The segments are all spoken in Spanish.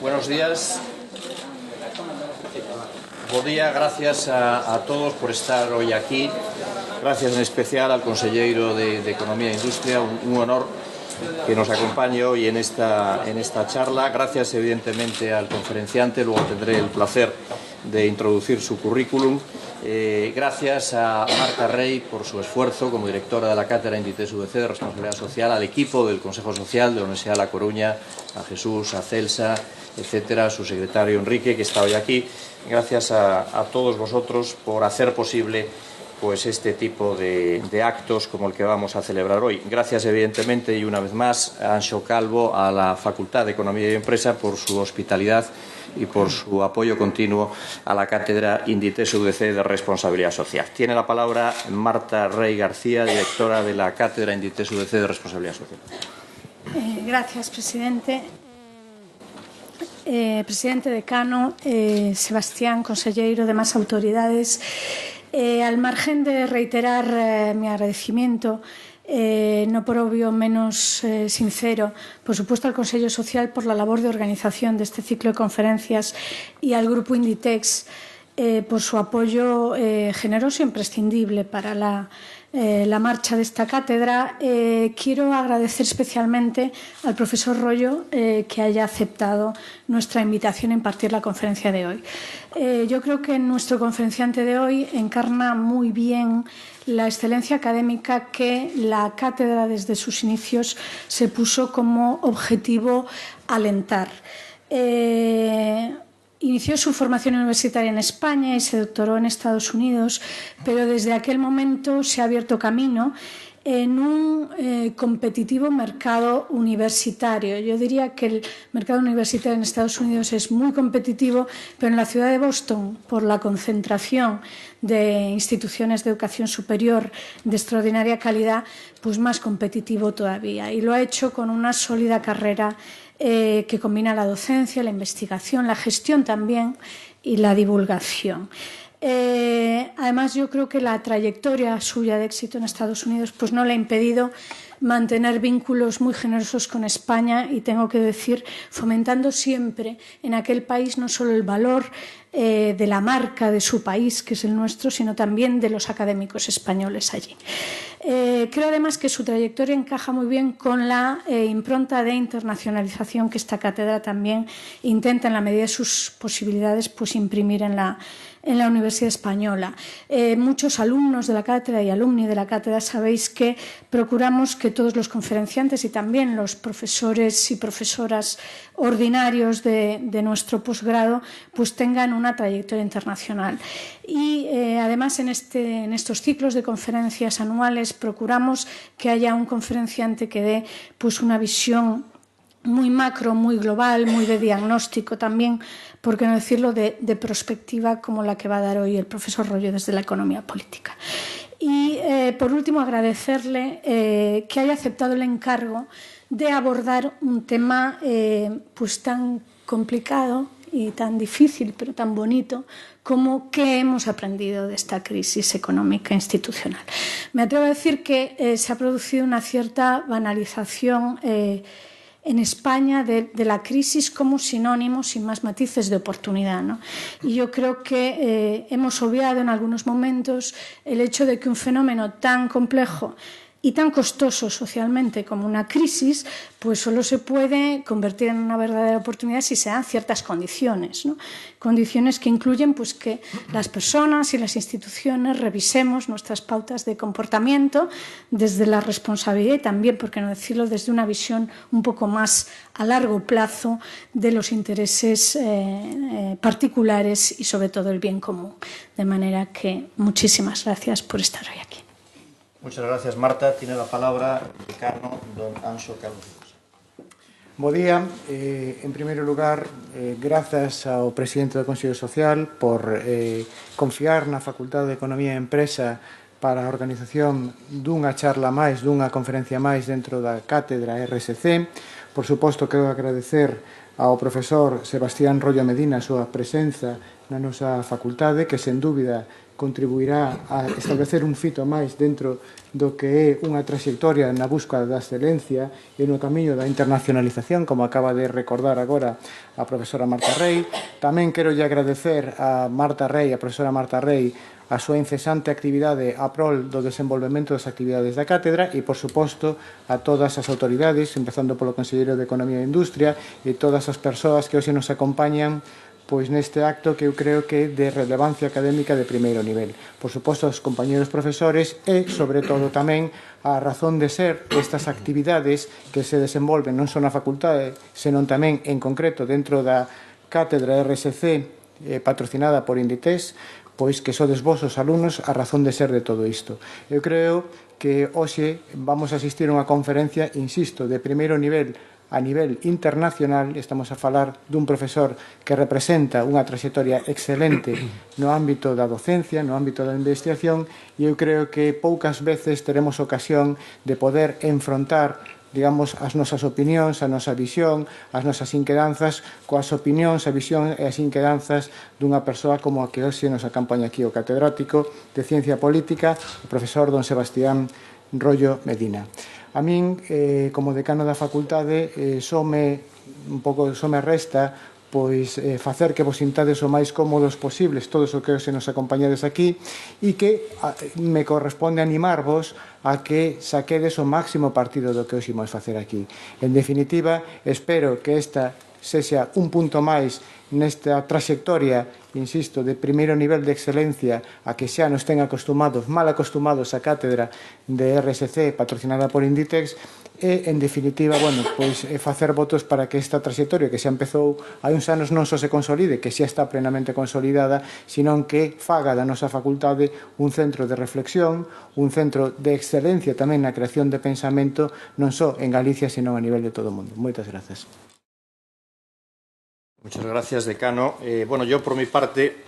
Buenos días. Buen día, gracias a todos por estar hoy aquí. Gracias en especial al consejero de Economía e Industria, un honor que nos acompañe hoy en esta charla. Gracias evidentemente al conferenciante, luego tendré el placer de introducir su currículum. Gracias a Marta Rey por su esfuerzo como directora de la Cátedra Inditex UDC de Responsabilidad Social, al equipo del Consejo Social de la Universidad de La Coruña, a Jesús, a Celsa, etcétera, a su secretario Enrique, que está hoy aquí. Gracias a todos vosotros por hacer posible pues este tipo de actos como el que vamos a celebrar hoy. Gracias, evidentemente, y una vez más, a Anxo Calvo, a la Facultad de Economía y Empresa, por su hospitalidad y por su apoyo continuo a la Cátedra Inditex UDC de Responsabilidad Social. Tiene la palabra Marta Rey García, directora de la Cátedra Inditex UDC de Responsabilidad Social. Gracias, presidente. Presidente decano, Sebastián, consejero, demás autoridades. Al margen de reiterar mi agradecimiento, no por obvio menos sincero, por supuesto al Consejo Social por la labor de organización de este ciclo de conferencias y al Grupo Inditex por su apoyo generoso e imprescindible para la marcha de esta cátedra. Quiero agradecer especialmente al profesor Royo que haya aceptado nuestra invitación a impartir la conferencia de hoy. Yo creo que nuestro conferenciante de hoy encarna muy bien la excelencia académica que la cátedra desde sus inicios se puso como objetivo alentar. Inició su formación universitaria en España y se doctoró en Estados Unidos, pero desde aquel momento se ha abierto camino en un competitivo mercado universitario. Yo diría que el mercado universitario en Estados Unidos es muy competitivo, pero en la ciudad de Boston, por la concentración de instituciones de educación superior de extraordinaria calidad, pues más competitivo todavía. Y lo ha hecho con una sólida carrera que combina la docencia, la investigación, la gestión también y la divulgación. Además, yo creo que la trayectoria suya de éxito en Estados Unidos pues no le ha impedido mantener vínculos muy generosos con España y, tengo que decir, fomentando siempre en aquel país no solo el valor de la marca de su país, que es el nuestro, sino también de los académicos españoles allí. Creo además que su trayectoria encaja muy bien con la impronta de internacionalización que esta cátedra también intenta, en la medida de sus posibilidades, pues imprimir en la Universidad Española. Muchos alumnos de la cátedra y alumni de la cátedra sabéis que procuramos que todos los conferenciantes y también los profesores y profesoras ordinarios de nuestro posgrado pues tengan una trayectoria internacional. Y además en estos ciclos de conferencias anuales procuramos que haya un conferenciante que dé pues una visión muy macro, muy global, muy de diagnóstico también, por qué no decirlo, de perspectiva, como la que va a dar hoy el profesor Royo desde la economía política. Y por último, agradecerle que haya aceptado el encargo de abordar un tema pues tan complicado y tan difícil, pero tan bonito, como qué hemos aprendido de esta crisis económica institucional. Me atrevo a decir que se ha producido una cierta banalización en España de la crisis como sinónimo, sin más matices, de oportunidad, ¿no? Y yo creo que hemos obviado en algunos momentos el hecho de que un fenómeno tan complejo y tan costoso socialmente como una crisis, pues solo se puede convertir en una verdadera oportunidad si se dan ciertas condiciones, ¿no? Condiciones que incluyen pues, que las personas y las instituciones revisemos nuestras pautas de comportamiento desde la responsabilidad y también, por qué no decirlo, desde una visión un poco más a largo plazo de los intereses particulares y sobre todo el bien común. De manera que muchísimas gracias por estar hoy aquí. Muchas gracias, Marta. Tiene la palabra el decano, don Anxo Calvo. Bo día. En primeiro lugar, grazas ao presidente do Consello Social por confiar na Facultade de Economía e Empresa para a organización dunha charla máis, dunha conferencia máis dentro da Cátedra RSC. Por suposto, quero agradecer ao profesor Sebastián Royo Medina a súa presenza na nosa facultade, que sen dúbida contribuirá a establecer un fito máis dentro do que é unha trayectoria na busca da excelencia e no camiño da internacionalización, como acaba de recordar agora a profesora Marta Rey. Tamén quero agradecer a Marta Rey, a profesora Marta Rey, a súa incesante actividade a prol do desenvolvemento das actividades da cátedra e, por suposto, a todas as autoridades, empezando polo Conselleiro de Economía e Industria e todas as persoas que hoxe nos acompañan pois neste acto que eu creo que é de relevancia académica de primeiro nivel. Por suposto, aos compañeros profesores e, sobre todo, tamén a razón de ser estas actividades que se desenvolven non só na facultade, senón tamén, en concreto, dentro da cátedra RSC patrocinada por Inditex, pois que sodes vos os alumnos a razón de ser de todo isto. Eu creo que hoxe vamos a asistir a unha conferencia, insisto, de primeiro nivel a nivel internacional. Estamos a falar dun profesor que representa unha trayectoria excelente no ámbito da docencia, no ámbito da investigación, e eu creo que poucas veces teremos ocasión de poder enfrontar, digamos, as nosas opinións, a nosa visión, as nosas inquedanzas coas opinións, a visión e as inquedanzas dunha persoa como a que hoxe nos acompaña aquí o catedrático de Ciencia Política, o profesor don Sebastián Rollo Medina. A min, como decano da facultade, só me resta pois facer que vos sintades o máis cómodos posibles todos os que se nos acompañades aquí e que me corresponde animarvos a que saquedes o máximo partido do que hoxe imos facer aquí. En definitiva, espero que esta sexa un punto máis nesta trayectoria, insisto, de primeiro nivel de excelencia a que xa nos ten acostumados, mal acostumados a cátedra de RSC patrocinada por Inditex e, en definitiva, bueno, pois facer votos para que esta trayectoria que xa empezou hai uns anos non só se consolide, que xa está plenamente consolidada, senón que faga da nosa facultade un centro de reflexión, un centro de excelencia tamén na creación de pensamento, non só en Galicia, senón a nivel de todo o mundo. Moitas grazas. Muchas gracias, decano. Bueno, yo por mi parte,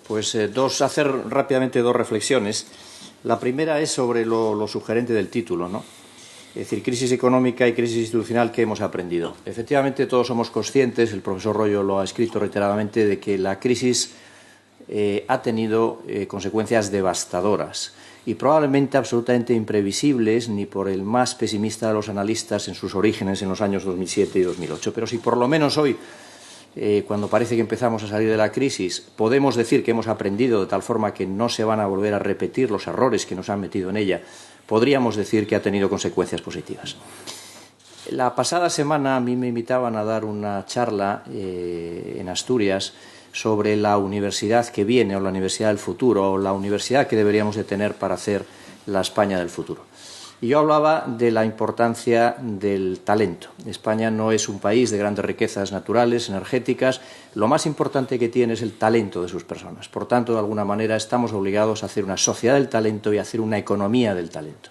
pues hacer rápidamente dos reflexiones. La primera es sobre lo sugerente del título, ¿no? Es decir, crisis económica y crisis institucional, ¿qué hemos aprendido? Efectivamente, todos somos conscientes, el profesor Rollo lo ha escrito reiteradamente, de que la crisis ha tenido consecuencias devastadoras y probablemente absolutamente imprevisibles ni por el más pesimista de los analistas en sus orígenes en los años 2007 y 2008. Pero si por lo menos hoy, cuando parece que empezamos a salir de la crisis, podemos decir que hemos aprendido de tal forma que no se van a volver a repetir los errores que nos han metido en ella, podríamos decir que ha tenido consecuencias positivas. La pasada semana a mí me invitaban a dar una charla en Asturias sobre la universidad que viene o la universidad del futuro o la universidad que deberíamos de tener para hacer la España del futuro. Y yo hablaba de la importancia del talento. España no es un país de grandes riquezas naturales, energéticas. Lo más importante que tiene es el talento de sus personas. Por tanto, de alguna manera, estamos obligados a hacer una sociedad del talento y a hacer una economía del talento.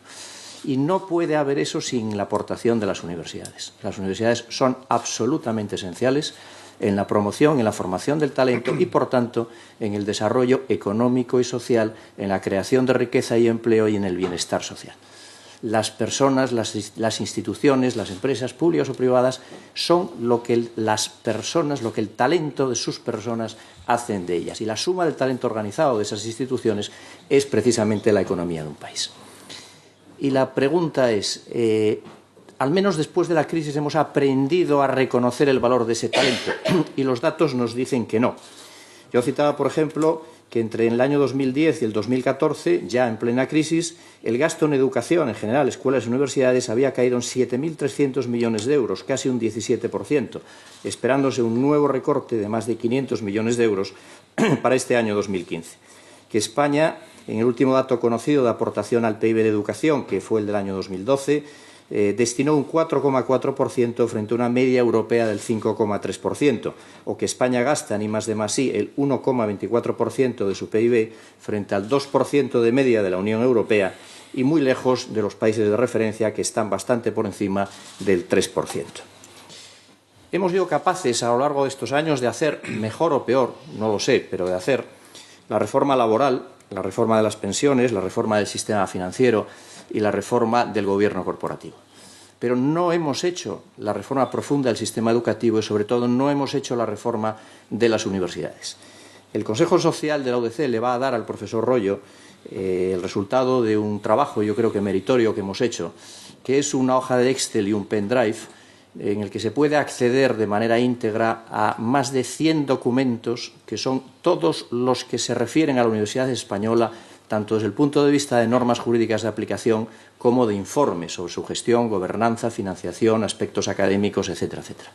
Y no puede haber eso sin la aportación de las universidades. Las universidades son absolutamente esenciales en la promoción, en la formación del talento y, por tanto, en el desarrollo económico y social, en la creación de riqueza y empleo y en el bienestar social. Las personas, las instituciones, las empresas públicas o privadas son lo que el talento de sus personas hacen de ellas. Y la suma del talento organizado de esas instituciones es precisamente la economía de un país. Y la pregunta es, al menos después de la crisis hemos aprendido a reconocer el valor de ese talento y los datos nos dicen que no. Yo citaba, por ejemplo, que entre el año 2010 y el 2014, ya en plena crisis, el gasto en educación, en general, escuelas y universidades, había caído en 7.300 millones de euros, casi un 17%, esperándose un nuevo recorte de más de 500 millones de euros para este año 2015. Que España, en el último dato conocido de aportación al PIB de educación, que fue el del año 2012, destinó un 4,4% frente a una media europea del 5,3%, o que España gasta en I+D+I el 1,24% de su PIB frente al 2% de media de la Unión Europea y muy lejos de los países de referencia que están bastante por encima del 3%. Hemos sido capaces a lo largo de estos años de hacer, mejor o peor, no lo sé, pero de hacer la reforma laboral, la reforma de las pensiones, la reforma del sistema financiero y la reforma del gobierno corporativo. pero no hemos hecho la reforma profunda del sistema educativo y, sobre todo, no hemos hecho la reforma de las universidades. El Consejo Social de la UDC le va a dar al profesor Royo el resultado de un trabajo, yo creo que meritorio, que hemos hecho, que es una hoja de Excel y un pendrive en el que se puede acceder de manera íntegra a más de 100 documentos, que son todos los que se refieren a la Universidad Española, tanto desde el punto de vista de normas jurídicas de aplicación como de informes sobre su gestión, gobernanza, financiación, aspectos académicos, etcétera, etcétera.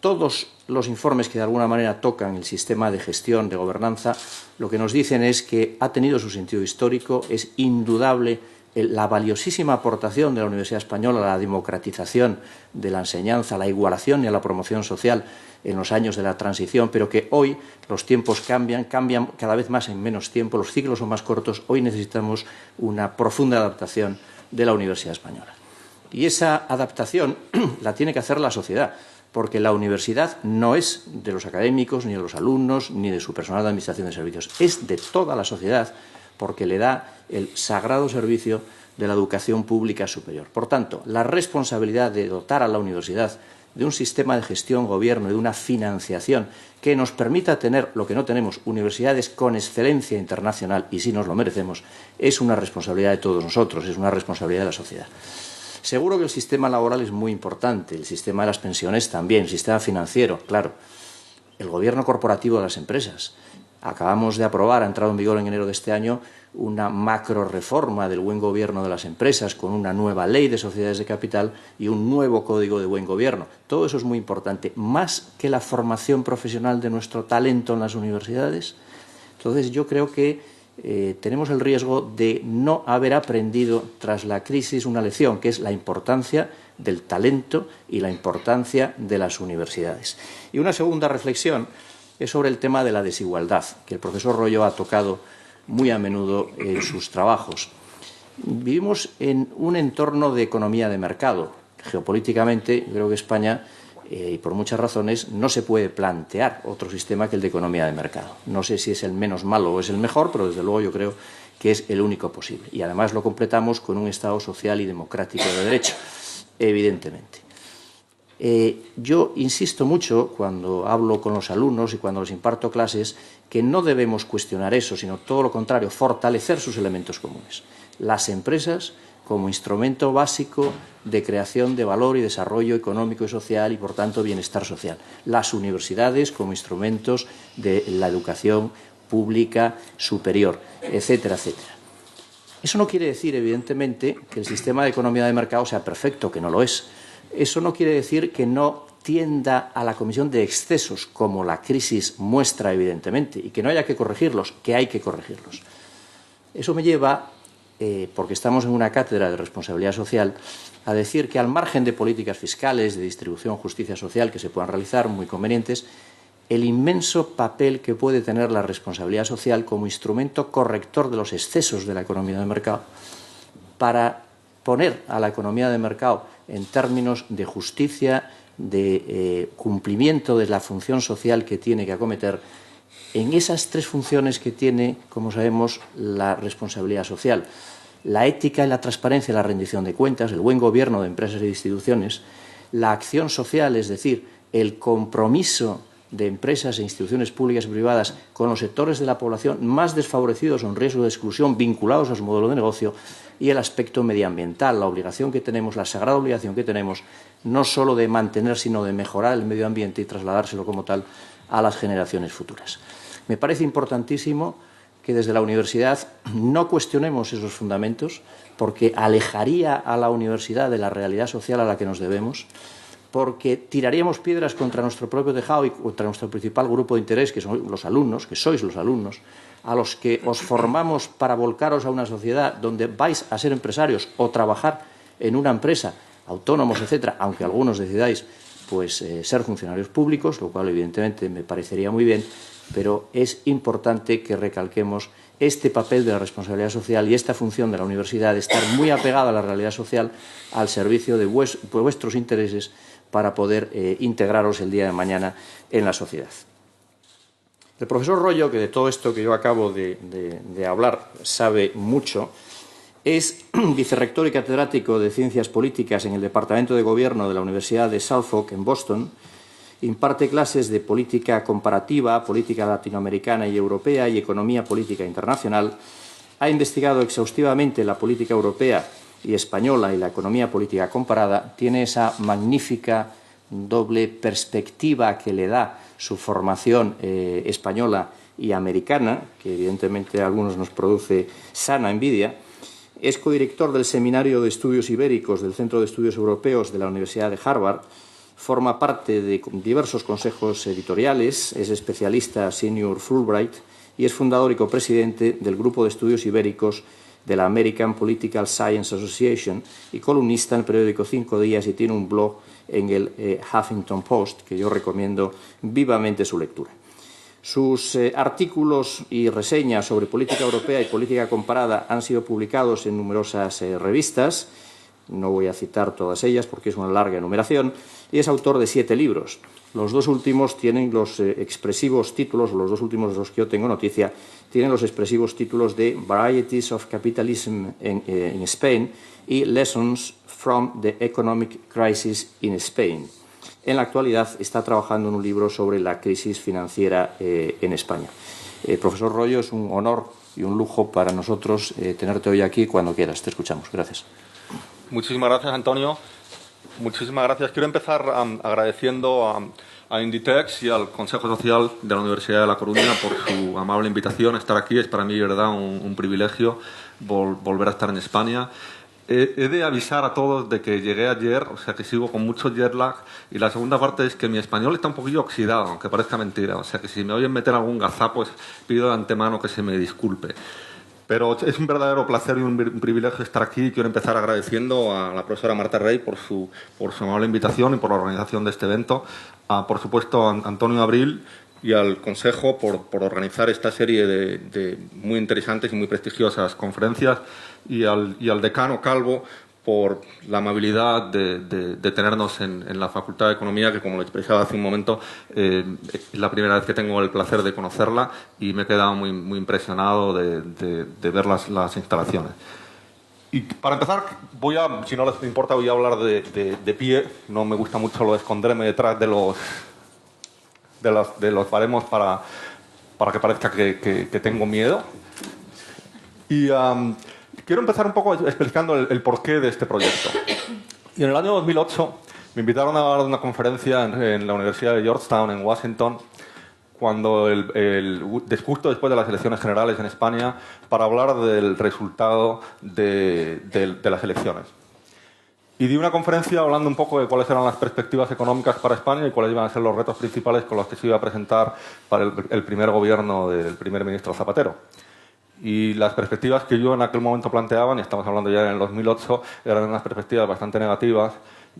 Todos los informes que de alguna manera tocan el sistema de gestión, de gobernanza, lo que nos dicen es que ha tenido su sentido histórico, es indudable la valiosísima aportación de la Universidad Española a la democratización de la enseñanza, a la igualación y a la promoción social en los años de la transición, pero que hoy los tiempos cambian cada vez más en menos tiempo, los ciclos son más cortos, hoy necesitamos una profunda adaptación de la Universidad Española. Y esa adaptación la tiene que hacer la sociedad, porque la universidad no es de los académicos, ni de los alumnos, ni de su personal de administración de servicios, es de toda la sociedad, porque le da el sagrado servicio de la educación pública superior. Por tanto, la responsabilidad de dotar a la universidad de un sistema de gestión, gobierno y de una financiación que nos permita tener lo que no tenemos, universidades con excelencia internacional, y sí nos lo merecemos, es una responsabilidad de todos nosotros, es una responsabilidad de la sociedad. Seguro que el sistema laboral es muy importante, el sistema de las pensiones también, el sistema financiero, claro, el gobierno corporativo de las empresas. Acabamos de aprobar, ha entrado en vigor en enero de este año, una macro reforma del buen gobierno de las empresas con una nueva ley de sociedades de capital y un nuevo código de buen gobierno. Todo eso es muy importante, más que la formación profesional de nuestro talento en las universidades. Entonces, yo creo que tenemos el riesgo de no haber aprendido tras la crisis una lección, que es la importancia del talento y la importancia de las universidades. Y una segunda reflexión es sobre el tema de la desigualdad, que el profesor Royo ha tocado muy a menudo en sus trabajos. Vivimos en un entorno de economía de mercado. Geopolíticamente, yo creo que España, y por muchas razones, no se puede plantear otro sistema que el de economía de mercado. No sé si es el menos malo o es el mejor, pero desde luego yo creo que es el único posible. Y además lo completamos con un Estado social y democrático de derecho, evidentemente. Yo insisto mucho cuando hablo con los alumnos y cuando les imparto clases que no debemos cuestionar eso, sino todo lo contrario, fortalecer sus elementos comunes. Las empresas como instrumento básico de creación de valor y desarrollo económico y social y, por tanto, bienestar social. Las universidades como instrumentos de la educación pública superior, etcétera, etcétera. Eso no quiere decir, evidentemente, que el sistema de economía de mercado sea perfecto, que no lo es. Eso no quiere decir que no tienda a la comisión de excesos, como la crisis muestra evidentemente, y que no haya que corregirlos, que hay que corregirlos. Eso me lleva, porque estamos en una cátedra de responsabilidad social, a decir que al margen de políticas fiscales, de distribución, justicia social que se puedan realizar, muy convenientes, el inmenso papel que puede tener la responsabilidad social como instrumento corrector de los excesos de la economía de mercado para poner a la economía de mercado en términos de justicia, de cumplimiento de la función social que tiene que acometer, en esas tres funciones que tiene, como sabemos, la responsabilidad social. La ética y la transparencia y la rendición de cuentas, el buen gobierno de empresas y instituciones, la acción social, es decir, el compromiso de empresas e instituciones públicas y privadas con los sectores de la población más desfavorecidos o en riesgo de exclusión vinculados a su modelo de negocio, y el aspecto medioambiental, la obligación que tenemos, la sagrada obligación que tenemos, no solo de mantener, sino de mejorar el medio ambiente y trasladárselo como tal a las generaciones futuras. Me parece importantísimo que desde la universidad no cuestionemos esos fundamentos, porque alejaría a la universidad de la realidad social a la que nos debemos, porque tiraríamos piedras contra nuestro propio tejado y contra nuestro principal grupo de interés, que son los alumnos, que sois los alumnos, a los que os formamos para volcaros a una sociedad donde vais a ser empresarios o trabajar en una empresa, autónomos, etcétera, aunque algunos decidáis pues, ser funcionarios públicos, lo cual evidentemente me parecería muy bien, pero es importante que recalquemos este papel de la responsabilidad social y esta función de la universidad de estar muy apegada a la realidad social al servicio de vuestros intereses para poder integraros el día de mañana en la sociedad. El profesor Royo, que de todo esto que yo acabo de hablar sabe mucho, Es vicerrector y catedrático de Ciencias Políticas en el Departamento de Gobierno de la Universidad de Suffolk, en Boston. Imparte clases de política comparativa, política latinoamericana y europea y economía política internacional. Ha investigado exhaustivamente la política europea y española y la economía política comparada. Tiene esa magnífica doble perspectiva que le da su formación española y americana, que evidentemente a algunos nos produce sana envidia. Es codirector del Seminario de Estudios Ibéricos del Centro de Estudios Europeos de la Universidad de Harvard. Forma parte de diversos consejos editoriales, es especialista senior Fulbright y es fundador y copresidente del Grupo de Estudios Ibéricos de la American Political Science Association y columnista en el periódico 5 Días y tiene un blog en el Huffington Post, que yo recomiendo vivamente su lectura. Sus artículos y reseñas sobre política europea y política comparada han sido publicados en numerosas revistas. No voy a citar todas ellas porque es una larga enumeración. Y es autor de 7 libros. Los 2 últimos tienen los expresivos títulos, los 2 últimos de los que yo tengo noticia, tienen los expresivos títulos de Varieties of Capitalism in Spain y Lessons from the Economic Crisis in Spain. En la actualidad está trabajando en un libro sobre la crisis financiera en España. Profesor Royo, es un honor y un lujo para nosotros tenerte hoy aquí cuando quieras. Te escuchamos. Gracias. Muchísimas gracias, Antonio. Muchísimas gracias. Quiero empezar agradeciendo a Inditex y al Consejo Social de la Universidad de La Coruña por su amable invitación a estar aquí. Es para mí, de verdad, un privilegio volver a estar en España. He de avisar a todos de que llegué ayer, o sea que sigo con mucho jet lag, y la segunda parte es que mi español está un poquillo oxidado, aunque parezca mentira. O sea que si me oyen meter algún gazapo, pues pido de antemano que se me disculpe. Pero es un verdadero placer y un privilegio estar aquí y quiero empezar agradeciendo a la profesora Marta Rey por su amable invitación y por la organización de este evento. Por supuesto, a Antonio Abril y al Consejo por organizar esta serie de muy interesantes y muy prestigiosas conferencias y al decano Calvo por la amabilidad de tenernos en la Facultad de Economía, que como lo expresaba hace un momento, es la primera vez que tengo el placer de conocerla y me he quedado muy impresionado de ver las instalaciones. Y para empezar, si no les importa, voy a hablar de pie. No me gusta mucho lo de esconderme detrás de los baremos para que parezca que tengo miedo. Y quiero empezar un poco explicando el porqué de este proyecto. Y en el año 2008 me invitaron a dar una conferencia en la Universidad de Georgetown, en Washington, justo después de las elecciones generales en España, para hablar del resultado de las elecciones. Y di una conferencia hablando un poco de cuáles eran las perspectivas económicas para España y cuáles iban a ser los retos principales con los que se iba a presentar para el primer gobierno del primer ministro Zapatero. Y las perspectivas que yo en aquel momento planteaba, y estamos hablando ya en el 2008, eran unas perspectivas bastante negativas,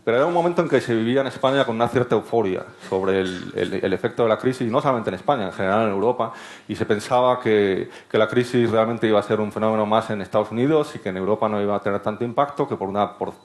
pero era un momento en que se vivía en España con una cierta euforia sobre el efecto de la crisis, y no solamente en España, en general en Europa, y se pensaba que la crisis realmente iba a ser un fenómeno más en Estados Unidos y que en Europa no iba a tener tanto impacto, que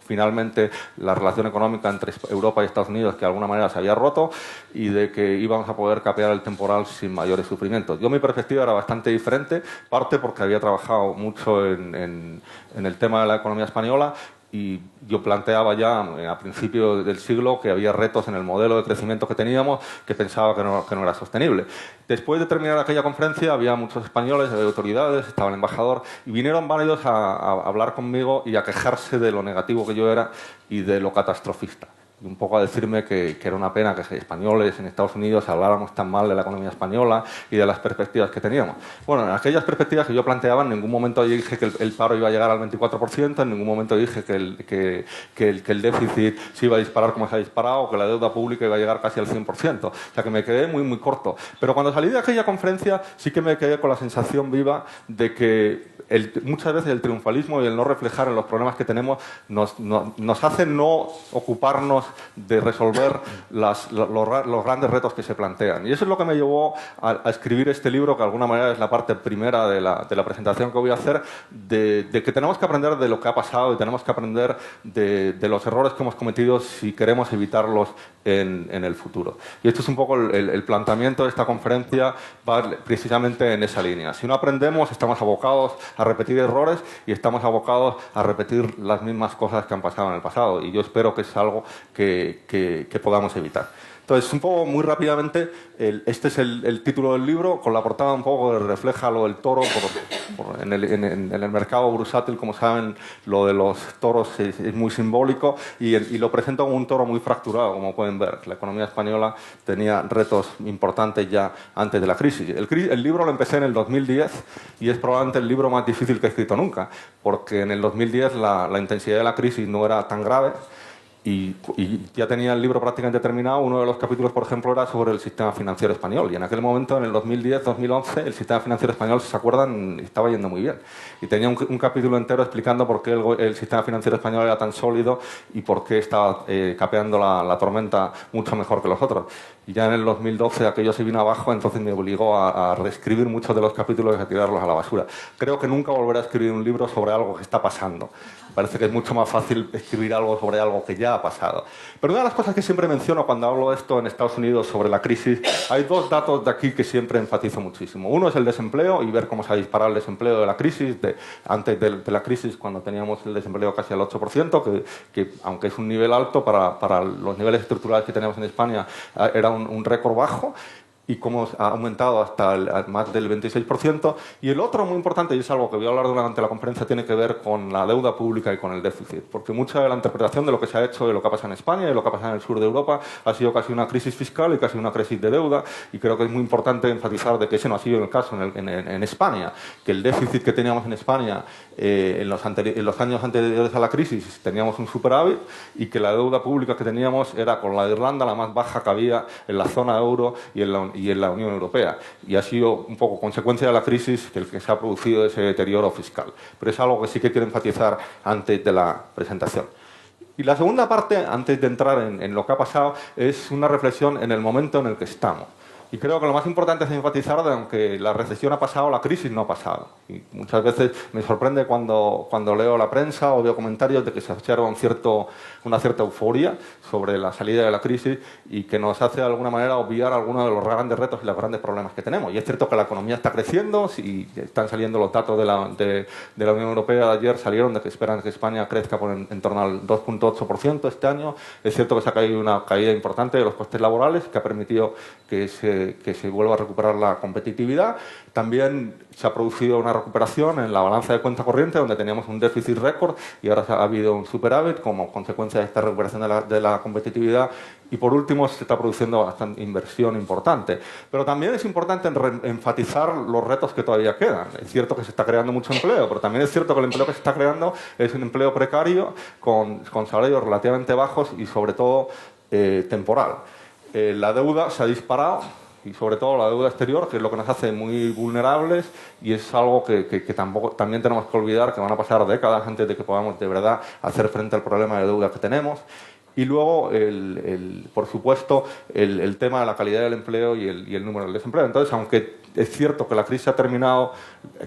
finalmente la relación económica entre Europa y Estados Unidos que de alguna manera se había roto y de que íbamos a poder capear el temporal sin mayores sufrimientos. Mi perspectiva era bastante diferente, parte porque había trabajado mucho en el tema de la economía española. Y yo planteaba ya a principios del siglo que había retos en el modelo de crecimiento que teníamos que pensaba que no era sostenible. Después de terminar aquella conferencia había muchos españoles, había autoridades, estaba el embajador y vinieron varios a hablar conmigo y a quejarse de lo negativo que yo era y de lo catastrofista. Y un poco a decirme que era una pena que españoles en Estados Unidos habláramos tan mal de la economía española y de las perspectivas que teníamos. Bueno, en aquellas perspectivas que yo planteaba, en ningún momento yo dije que el paro iba a llegar al 24%, en ningún momento dije que el déficit se iba a disparar como se ha disparado, o que la deuda pública iba a llegar casi al 100%. O sea que me quedé muy corto. Pero cuando salí de aquella conferencia sí que me quedé con la sensación viva de que muchas veces el triunfalismo y el no reflejar en los problemas que tenemos nos hace no ocuparnos de resolver los grandes retos que se plantean. Y eso es lo que me llevó a escribir este libro, que de alguna manera es la parte primera de la presentación que voy a hacer, de que tenemos que aprender de lo que ha pasado y tenemos que aprender de los errores que hemos cometido si queremos evitarlos en el futuro. Y esto es un poco el planteamiento de esta conferencia, va precisamente en esa línea. Si no aprendemos, estamos abocados a repetir errores y estamos abocados a repetir las mismas cosas que han pasado en el pasado. Y yo espero que es algo que podamos evitar. Entonces, un poco muy rápidamente, este es el título del libro, con la portada un poco que refleja lo del toro. En el mercado bursátil, como saben, lo de los toros es muy simbólico y lo presento como un toro muy fracturado, como pueden ver. La economía española tenía retos importantes ya antes de la crisis. El libro lo empecé en el 2010 y es probablemente el libro más difícil que he escrito nunca, porque en el 2010 la intensidad de la crisis no era tan grave. Y ya tenía el libro prácticamente terminado. Uno de los capítulos, por ejemplo, era sobre el sistema financiero español. Y en aquel momento, en el 2010-2011, el sistema financiero español, si se acuerdan, estaba yendo muy bien. Y tenía un capítulo entero explicando por qué el sistema financiero español era tan sólido y por qué estaba capeando la tormenta mucho mejor que los otros. Y ya en el 2012 aquello se vino abajo, entonces me obligó a reescribir muchos de los capítulos y a tirarlos a la basura. Creo que nunca volveré a escribir un libro sobre algo que está pasando. Parece que es mucho más fácil escribir algo sobre algo que ya ha pasado. Pero una de las cosas que siempre menciono cuando hablo de esto en Estados Unidos sobre la crisis, hay dos datos de aquí que siempre enfatizo muchísimo. Uno es el desempleo y ver cómo se ha disparado el desempleo de la crisis. Antes de la crisis, cuando teníamos el desempleo casi al 8%, que aunque es un nivel alto para los niveles estructurales que tenemos en España, era un récord bajo. Y cómo ha aumentado hasta más del 26%. Y el otro muy importante, y es algo que voy a hablar durante la conferencia, tiene que ver con la deuda pública y con el déficit. Porque mucha de la interpretación de lo que se ha hecho, de lo que ha pasado en España y de lo que ha pasado en el sur de Europa, ha sido casi una crisis fiscal y casi una crisis de deuda. Y creo que es muy importante enfatizar de que ese no ha sido el caso en España. Que el déficit que teníamos en España en los años anteriores a la crisis teníamos un superávit, y que la deuda pública que teníamos era, con la de Irlanda, la más baja que había en la zona euro y en la Unión Europea. Y ha sido un poco consecuencia de la crisis que se ha producido ese deterioro fiscal. Pero es algo que sí que quiero enfatizar antes de la presentación. Y la segunda parte, antes de entrar en lo que ha pasado, es una reflexión en el momento en el que estamos. Y creo que lo más importante es enfatizar de aunque la recesión ha pasado, la crisis no ha pasado. Y muchas veces me sorprende cuando leo la prensa o veo comentarios de que se observa una cierta euforia sobre la salida de la crisis y que nos hace de alguna manera obviar algunos de los grandes retos y los grandes problemas que tenemos. Y es cierto que la economía está creciendo, y están saliendo los datos de la Unión Europea de ayer, salieron de que esperan que España crezca en torno al 2,8% este año. Es cierto que se ha caído una caída importante de los costes laborales que ha permitido que se vuelva a recuperar la competitividad. También se ha producido una recuperación en la balanza de cuenta corriente, donde teníamos un déficit récord y ahora ha habido un superávit como consecuencia de esta recuperación de la competitividad. Y por último, se está produciendo bastante inversión importante. Pero también es importante enfatizar los retos que todavía quedan. Es cierto que se está creando mucho empleo, pero también es cierto que el empleo que se está creando es un empleo precario, con salarios relativamente bajos y sobre todo temporal. La deuda se ha disparado, y sobre todo la deuda exterior, que es lo que nos hace muy vulnerables, y es algo que también tenemos que olvidar, que van a pasar décadas antes de que podamos de verdad hacer frente al problema de deuda que tenemos. Y luego, por supuesto, el tema de la calidad del empleo y el número del desempleo. Entonces, aunque es cierto que la crisis ha terminado,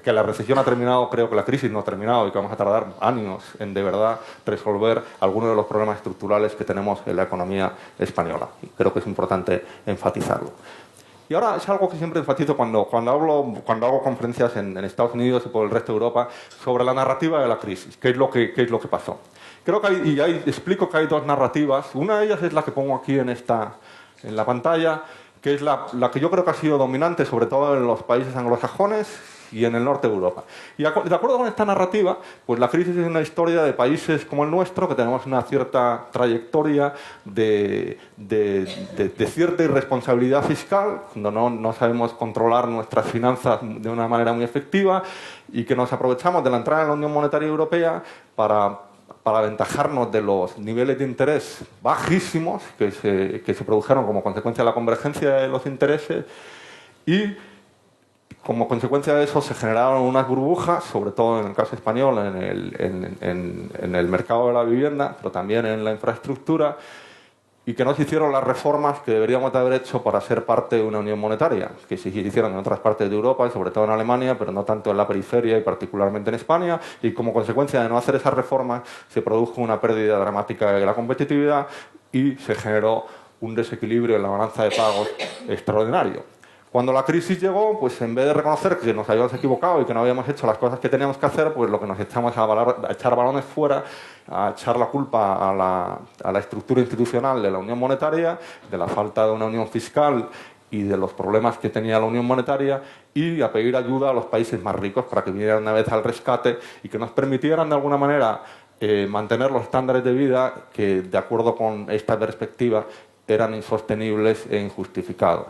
que la recesión ha terminado, creo que la crisis no ha terminado y que vamos a tardar años en de verdad resolver algunos de los problemas estructurales que tenemos en la economía española. Y creo que es importante enfatizarlo. Y ahora es algo que siempre enfatizo cuando hago conferencias en Estados Unidos y por el resto de Europa sobre la narrativa de la crisis, qué es lo que pasó. Creo que ahí explico que hay dos narrativas. Una de ellas es la que pongo aquí en la pantalla, que es la que yo creo que ha sido dominante, sobre todo en los países anglosajones y en el norte de Europa. Y de acuerdo con esta narrativa, pues la crisis es una historia de países como el nuestro, que tenemos una cierta trayectoria de cierta irresponsabilidad fiscal, cuando no sabemos controlar nuestras finanzas de una manera muy efectiva, y que nos aprovechamos de la entrada en la Unión Monetaria Europea para aventajarnos de los niveles de interés bajísimos que se produjeron como consecuencia de la convergencia de los intereses, y como consecuencia de eso se generaron unas burbujas, sobre todo en el caso español, en el mercado de la vivienda, pero también en la infraestructura, y que no se hicieron las reformas que deberíamos de haber hecho para ser parte de una unión monetaria, que sí se hicieron en otras partes de Europa y sobre todo en Alemania, pero no tanto en la periferia y particularmente en España, y como consecuencia de no hacer esas reformas se produjo una pérdida dramática de la competitividad y se generó un desequilibrio en la balanza de pagos extraordinario. Cuando la crisis llegó, pues en vez de reconocer que nos habíamos equivocado y que no habíamos hecho las cosas que teníamos que hacer, pues lo que nos echamos a echar balones fuera, a echar la culpa a la estructura institucional de la Unión Monetaria, de la falta de una unión fiscal y de los problemas que tenía la Unión Monetaria, y a pedir ayuda a los países más ricos para que vinieran una vez al rescate y que nos permitieran de alguna manera mantener los estándares de vida que, de acuerdo con esta perspectiva, eran insostenibles e injustificados.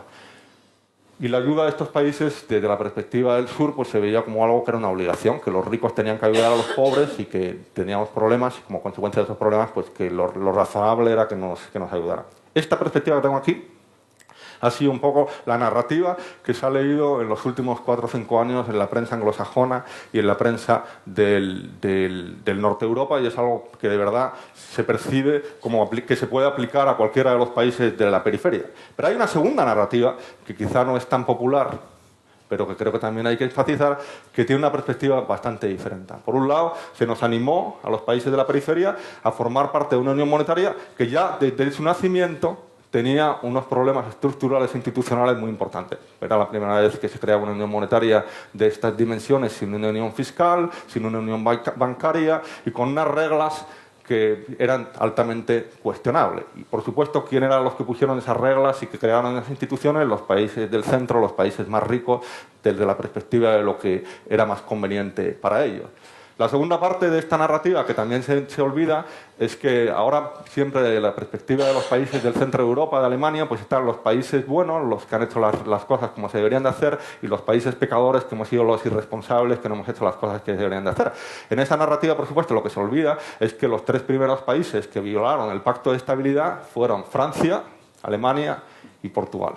Y la ayuda de estos países, desde la perspectiva del sur, pues se veía como algo que era una obligación, que los ricos tenían que ayudar a los pobres y que teníamos problemas, y como consecuencia de esos problemas, pues que lo razonable era que nos ayudaran. Esta perspectiva que tengo aquí ha sido un poco la narrativa que se ha leído en los últimos 4 o 5 años en la prensa anglosajona y en la prensa del norte de Europa, y es algo que de verdad se percibe como que se puede aplicar a cualquiera de los países de la periferia. Pero hay una segunda narrativa que quizá no es tan popular, pero que creo que también hay que enfatizar, que tiene una perspectiva bastante diferente. Por un lado, se nos animó a los países de la periferia a formar parte de una unión monetaria que ya desde su nacimiento tenía unos problemas estructurales e institucionales muy importantes. Era la primera vez que se creaba una unión monetaria de estas dimensiones sin una unión fiscal, sin una unión bancaria y con unas reglas que eran altamente cuestionables. Y, por supuesto, ¿quién eran los que pusieron esas reglas y que crearon esas instituciones? Los países del centro, los países más ricos, desde la perspectiva de lo que era más conveniente para ellos. La segunda parte de esta narrativa, que también se olvida, es que ahora siempre desde la perspectiva de los países del centro de Europa, de Alemania, pues están los países buenos, los que han hecho las cosas como se deberían de hacer, y los países pecadores, que hemos sido los irresponsables, que no hemos hecho las cosas que se deberían de hacer. En esa narrativa, por supuesto, lo que se olvida es que los 3 primeros países que violaron el Pacto de Estabilidad fueron Francia, Alemania y Portugal.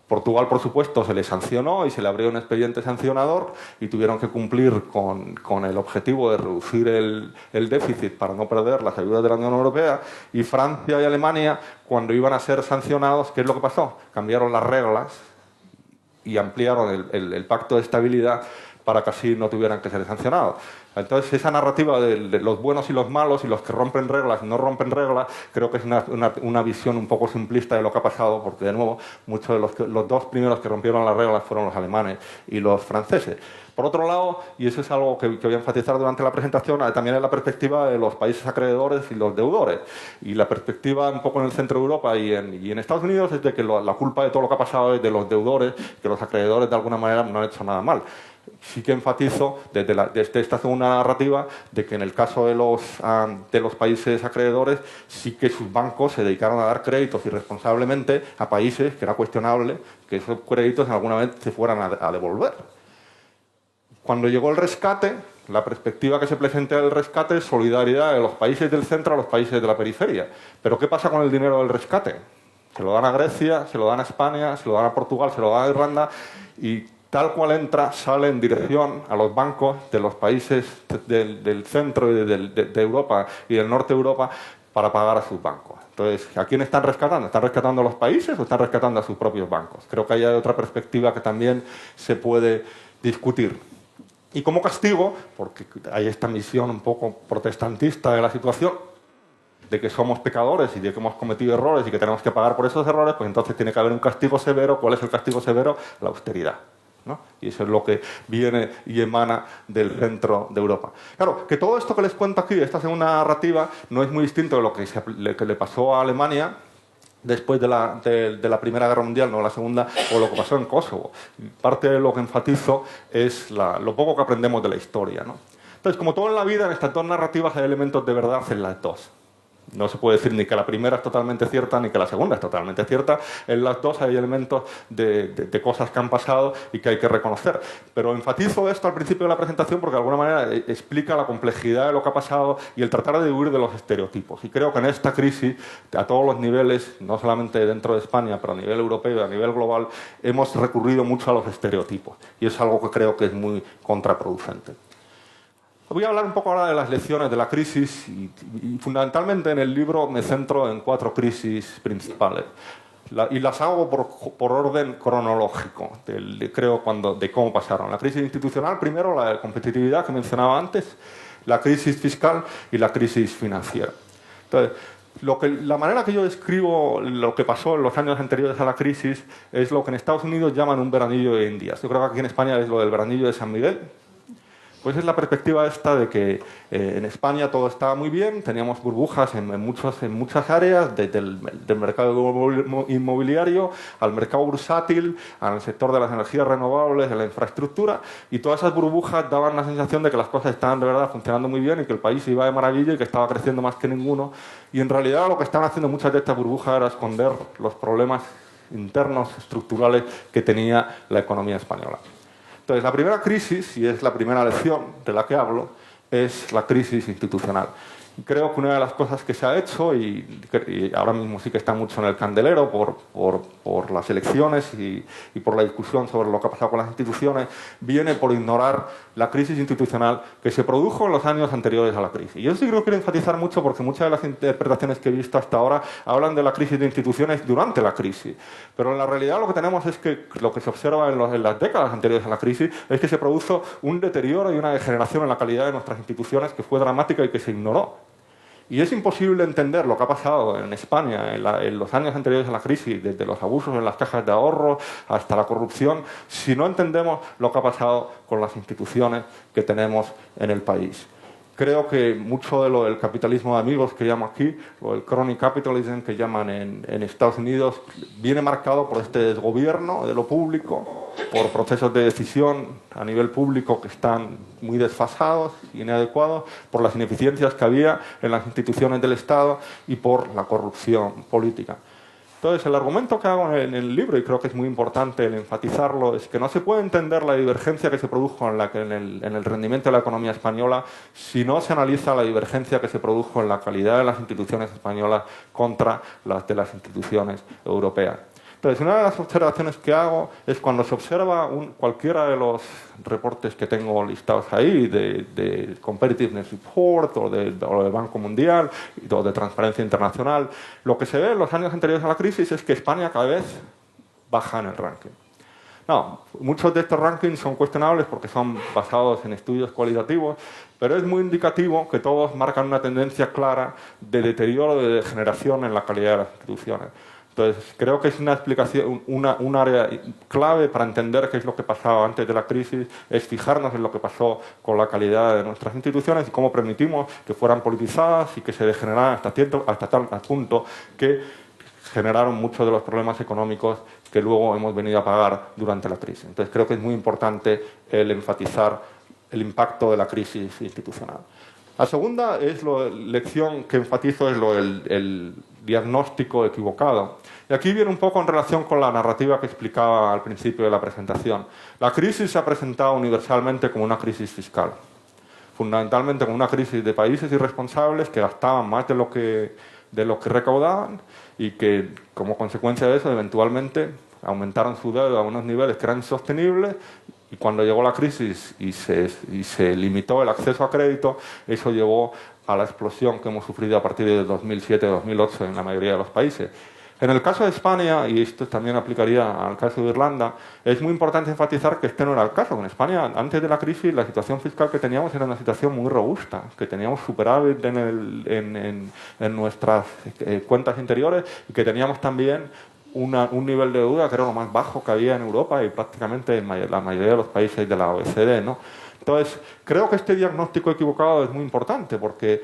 Portugal, por supuesto, se le sancionó y se le abrió un expediente sancionador y tuvieron que cumplir con el objetivo de reducir el déficit para no perder las ayudas de la Unión Europea. Y Francia y Alemania, cuando iban a ser sancionados, ¿qué es lo que pasó? Cambiaron las reglas y ampliaron el Pacto de Estabilidad para que así no tuvieran que ser sancionados. Entonces, esa narrativa de los buenos y los malos y los que rompen reglas y no rompen reglas, creo que es una visión un poco simplista de lo que ha pasado, porque, de nuevo, muchos de los 2 primeros que rompieron las reglas fueron los alemanes y los franceses. Por otro lado, y eso es algo que voy a enfatizar durante la presentación, también es la perspectiva de los países acreedores y los deudores. Y la perspectiva un poco en el centro de Europa y en Estados Unidos es de que la culpa de todo lo que ha pasado es de los deudores, que los acreedores de alguna manera no han hecho nada mal. Sí que enfatizo desde esta segunda narrativa de que en el caso de los países acreedores sí que sus bancos se dedicaron a dar créditos irresponsablemente a países que era cuestionable que esos créditos en alguna vez se fueran a devolver. Cuando llegó el rescate, la perspectiva que se presenta del rescate es solidaridad de los países del centro a los países de la periferia. Pero ¿qué pasa con el dinero del rescate? Se lo dan a Grecia, se lo dan a España, se lo dan a Portugal, se lo dan a Irlanda, y tal cual entra, sale en dirección a los bancos de los países del centro y de Europa y del norte de Europa para pagar a sus bancos. Entonces, ¿a quién están rescatando? ¿Están rescatando a los países o están rescatando a sus propios bancos? Creo que ahí hay otra perspectiva que también se puede discutir. Y como castigo, porque hay esta misión un poco protestantista de la situación, de que somos pecadores y de que hemos cometido errores y que tenemos que pagar por esos errores, pues entonces tiene que haber un castigo severo. ¿Cuál es el castigo severo? La austeridad, ¿no? Y eso es lo que viene y emana del centro de Europa. Claro, que todo esto que les cuento aquí, esta segunda narrativa, no es muy distinto de lo que le pasó a Alemania después de la Primera Guerra Mundial, no la Segunda, o lo que pasó en Kosovo. Parte de lo que enfatizo es lo poco que aprendemos de la historia, ¿no? Entonces, como todo en la vida, en estas 2 narrativas hay elementos de verdad en las 2. No se puede decir ni que la primera es totalmente cierta ni que la segunda es totalmente cierta. En las 2 hay elementos de cosas que han pasado y que hay que reconocer. Pero enfatizo esto al principio de la presentación porque de alguna manera explica la complejidad de lo que ha pasado y el tratar de huir de los estereotipos. Y creo que en esta crisis, a todos los niveles, no solamente dentro de España, pero a nivel europeo y a nivel global, hemos recurrido mucho a los estereotipos. Y es algo que creo que es muy contraproducente. Voy a hablar un poco ahora de las lecciones de la crisis y fundamentalmente en el libro me centro en 4 crisis principales. Y las hago por orden cronológico, de cómo pasaron. La crisis institucional, primero la de competitividad que mencionaba antes, la crisis fiscal y la crisis financiera. Entonces, la manera que yo describo lo que pasó en los años anteriores a la crisis es lo que en Estados Unidos llaman un veranillo de Indias. Yo creo que aquí en España es lo del veranillo de San Miguel. Pues es la perspectiva esta de que en España todo estaba muy bien, teníamos burbujas en muchas áreas, desde del mercado inmobiliario al mercado bursátil, al sector de las energías renovables, de la infraestructura, y todas esas burbujas daban la sensación de que las cosas estaban de verdad funcionando muy bien y que el país iba de maravilla y que estaba creciendo más que ninguno. Y en realidad lo que estaban haciendo muchas de estas burbujas era esconder los problemas internos, estructurales que tenía la economía española. Entonces, la primera crisis, y es la primera lección de la que hablo, es la crisis institucional. Y creo que una de las cosas que se ha hecho, y ahora mismo sí que está mucho en el candelero por las elecciones y por la discusión sobre lo que ha pasado con las instituciones, viene por ignorar la crisis institucional que se produjo en los años anteriores a la crisis. Y yo sí creo que quiero enfatizar mucho porque muchas de las interpretaciones que he visto hasta ahora hablan de la crisis de instituciones durante la crisis. Pero en la realidad lo que tenemos es que lo que se observa en las décadas anteriores a la crisis es que se produjo un deterioro y una degeneración en la calidad de nuestras instituciones que fue dramática y que se ignoró. Y es imposible entender lo que ha pasado en España en los años anteriores a la crisis, desde los abusos en las cajas de ahorro hasta la corrupción, si no entendemos lo que ha pasado con las instituciones que tenemos en el país. Creo que mucho de lo del capitalismo de amigos que llamo aquí, o el crony capitalism que llaman en Estados Unidos, viene marcado por este desgobierno de lo público, por procesos de decisión a nivel público que están muy desfasados y inadecuados, por las ineficiencias que había en las instituciones del Estado y por la corrupción política. Entonces, el argumento que hago en el libro, y creo que es muy importante el enfatizarlo, es que no se puede entender la divergencia que se produjo en el rendimiento de la economía española si no se analiza la divergencia que se produjo en la calidad de las instituciones españolas contra las de las instituciones europeas. Entonces, una de las observaciones que hago es cuando se observa cualquiera de los reportes que tengo listados ahí, de Competitiveness Report o del Banco Mundial o de Transparencia Internacional, lo que se ve en los años anteriores a la crisis es que España cada vez baja en el ranking. No, muchos de estos rankings son cuestionables porque son basados en estudios cualitativos, pero es muy indicativo que todos marcan una tendencia clara de deterioro, de degeneración en la calidad de las instituciones. Entonces, creo que es una explicación, un área clave para entender qué es lo que pasaba antes de la crisis, es fijarnos en lo que pasó con la calidad de nuestras instituciones y cómo permitimos que fueran politizadas y que se degeneraran hasta tal punto que generaron muchos de los problemas económicos que luego hemos venido a pagar durante la crisis. Entonces, creo que es muy importante el enfatizar el impacto de la crisis institucional. La segunda lección que enfatizo es el diagnóstico equivocado. Y aquí viene un poco en relación con la narrativa que explicaba al principio de la presentación. La crisis se ha presentado universalmente como una crisis fiscal, fundamentalmente como una crisis de países irresponsables que gastaban más de lo que recaudaban y que, como consecuencia de eso, eventualmente aumentaron su deuda a unos niveles que eran insostenibles. Y cuando llegó la crisis y se limitó el acceso a crédito, eso llevó a la explosión que hemos sufrido a partir de 2007-2008 en la mayoría de los países. En el caso de España, y esto también aplicaría al caso de Irlanda, es muy importante enfatizar que este no era el caso. En España, antes de la crisis, la situación fiscal que teníamos era una situación muy robusta, que teníamos superávit en nuestras cuentas interiores y que teníamos también un nivel de deuda que era lo más bajo que había en Europa y prácticamente en la mayoría de los países de la OECD, ¿no? Entonces, creo que este diagnóstico equivocado es muy importante porque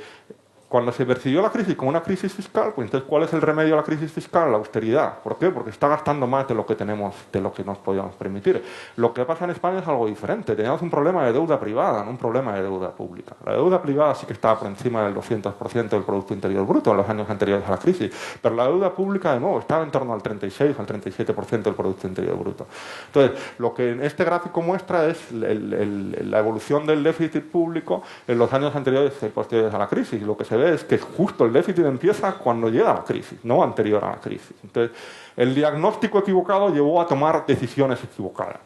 cuando se percibió la crisis como una crisis fiscal, pues entonces, ¿cuál es el remedio a la crisis fiscal? La austeridad. ¿Por qué? Porque está gastando más de lo que tenemos, de lo que nos podíamos permitir. Lo que pasa en España es algo diferente. Teníamos un problema de deuda privada, no un problema de deuda pública. La deuda privada sí que estaba por encima del 200% del Producto Interior Bruto en los años anteriores a la crisis, pero la deuda pública, de nuevo, estaba en torno al 36 o al 37% del Producto Interior Bruto. Entonces, lo que en este gráfico muestra es la evolución del déficit público en los años anteriores y posteriores a la crisis. Y lo que se ve es que justo el déficit empieza cuando llega la crisis, no anterior a la crisis. Entonces, el diagnóstico equivocado llevó a tomar decisiones equivocadas.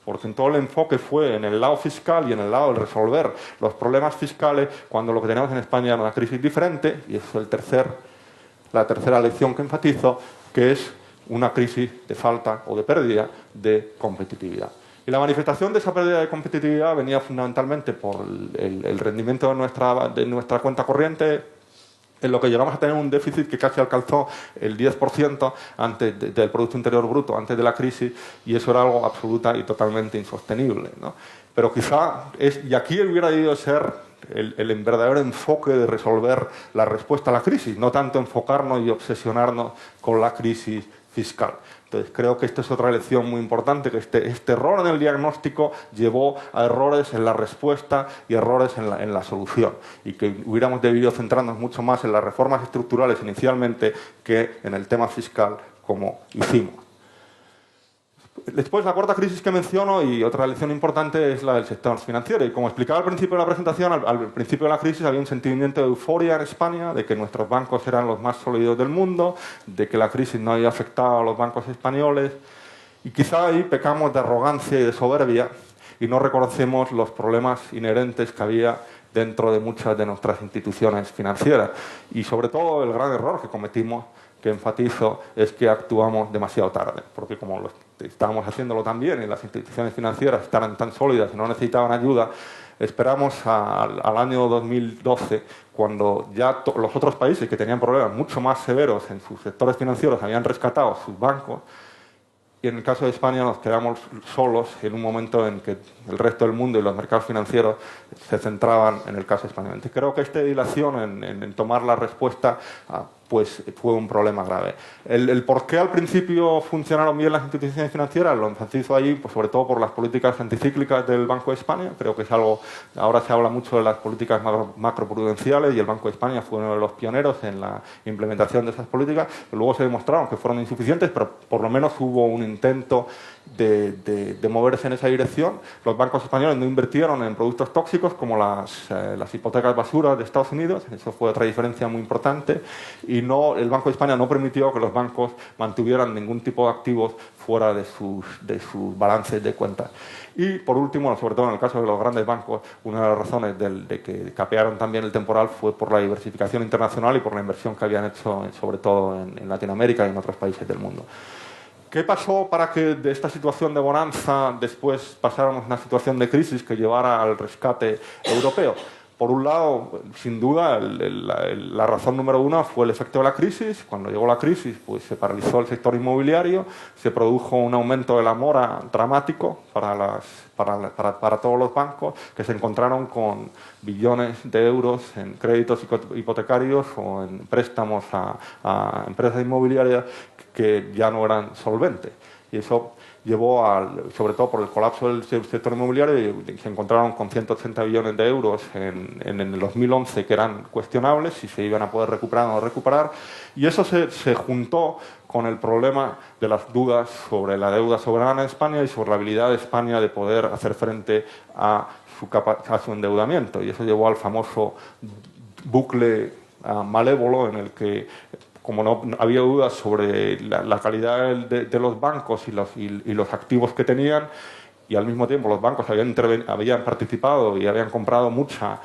porque en todo el enfoque fue en el lado fiscal y en el lado de resolver los problemas fiscales, cuando lo que tenemos en España era una crisis diferente, y eso es la tercera lección que enfatizo, que es una crisis de falta o de pérdida de competitividad. Y la manifestación de esa pérdida de competitividad venía fundamentalmente por el rendimiento de nuestra cuenta corriente, en lo que llegamos a tener un déficit que casi alcanzó el 10% del Producto Interior Bruto antes de la crisis, y eso era algo absoluta y totalmente insostenible, ¿no? Pero quizá, y aquí hubiera debido ser el verdadero enfoque de resolver la respuesta a la crisis, no tanto enfocarnos y obsesionarnos con la crisis fiscal. Entonces, creo que esta es otra lección muy importante, que este error en el diagnóstico llevó a errores en la respuesta y errores en la solución, y que hubiéramos debido centrarnos mucho más en las reformas estructurales inicialmente que en el tema fiscal, como hicimos. Después, la cuarta crisis que menciono, y otra lección importante, es la del sector financiero. Y como explicaba al principio de la presentación, al principio de la crisis había un sentimiento de euforia en España, de que nuestros bancos eran los más sólidos del mundo, de que la crisis no había afectado a los bancos españoles, y quizá ahí pecamos de arrogancia y de soberbia y no reconocemos los problemas inherentes que había dentro de muchas de nuestras instituciones financieras. Y sobre todo el gran error que cometimos, que enfatizo, es que actuamos demasiado tarde, porque como estábamos haciéndolo tan bien y las instituciones financieras estaban tan sólidas y no necesitaban ayuda, esperamos al año 2012, cuando ya los otros países que tenían problemas mucho más severos en sus sectores financieros habían rescatado sus bancos, y en el caso de España nos quedamos solos en un momento en que el resto del mundo y los mercados financieros se centraban en el caso español. Entonces, creo que esta dilación en tomar la respuesta pues fue un problema grave. El por qué al principio funcionaron bien las instituciones financieras lo enfatizo allí, pues sobre todo por las políticas anticíclicas del Banco de España. Creo que es algo, ahora se habla mucho de las políticas macroprudenciales, y el Banco de España fue uno de los pioneros en la implementación de esas políticas, que luego se demostraron que fueron insuficientes, pero por lo menos hubo un intento de moverse en esa dirección. Los bancos españoles no invirtieron en productos tóxicos como las hipotecas basura de Estados Unidos, eso fue otra diferencia muy importante, y el Banco de España no permitió que los bancos mantuvieran ningún tipo de activos fuera de sus balances de cuentas. Y por último, sobre todo en el caso de los grandes bancos, una de las razones de que capearon también el temporal fue por la diversificación internacional y por la inversión que habían hecho, sobre todo en Latinoamérica y en otros países del mundo. ¿Qué pasó para que de esta situación de bonanza después pasáramos a una situación de crisis que llevara al rescate europeo? Por un lado, sin duda, la razón número uno fue el efecto de la crisis. Cuando llegó la crisis, pues se paralizó el sector inmobiliario, se produjo un aumento de la mora dramático para todos los bancos, que se encontraron con billones de euros en créditos hipotecarios o en préstamos a empresas inmobiliarias que ya no eran solventes. Y eso llevó, sobre todo por el colapso del sector inmobiliario, se encontraron con 180 billones de euros en el 2011 que eran cuestionables si se iban a poder recuperar o no recuperar, y eso se juntó con el problema de las dudas sobre la deuda soberana de España y sobre la habilidad de España de poder hacer frente a su endeudamiento, y eso llevó al famoso bucle malévolo en el que, como no había dudas sobre la calidad de los bancos y los activos que tenían, y al mismo tiempo los bancos habían participado y habían comprado mucha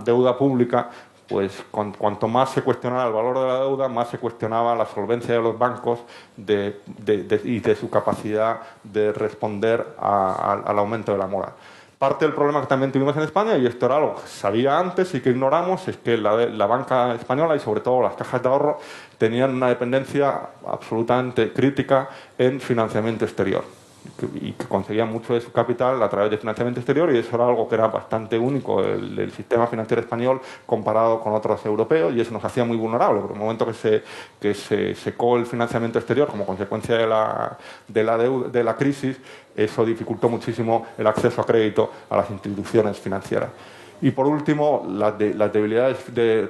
deuda pública, pues cuanto más se cuestionaba el valor de la deuda, más se cuestionaba la solvencia de los bancos y de su capacidad de responder al aumento de la mora. Parte del problema que también tuvimos en España, y esto era algo que sabía antes y que ignoramos, es que la banca española y sobre todo las cajas de ahorro tenían una dependencia absolutamente crítica en financiamiento exterior, y que conseguían mucho de su capital a través de financiamiento exterior, y eso era algo que era bastante único del sistema financiero español comparado con otros europeos, y eso nos hacía muy vulnerables, porque en el momento que se secó el financiamiento exterior como consecuencia de la crisis, eso dificultó muchísimo el acceso a crédito a las instituciones financieras. Y por último, las debilidades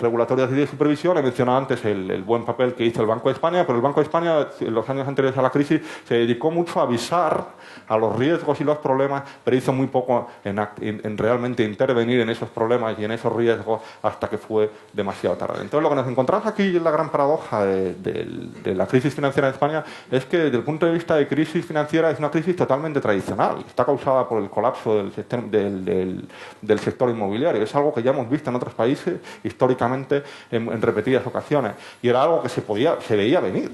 regulatorias y de supervisión. He mencionado antes el buen papel que hizo el Banco de España, pero el Banco de España en los años anteriores a la crisis se dedicó mucho a avisar a los riesgos y los problemas, pero hizo muy poco en realmente intervenir en esos problemas y en esos riesgos hasta que fue demasiado tarde. Entonces, lo que nos encontramos aquí, y es la gran paradoja de la crisis financiera en España, es que desde el punto de vista de crisis financiera es una crisis totalmente tradicional. Está causada por el colapso del sector inmobiliario. Es algo que ya hemos visto en otros países históricamente en repetidas ocasiones. Y era algo que se veía venir.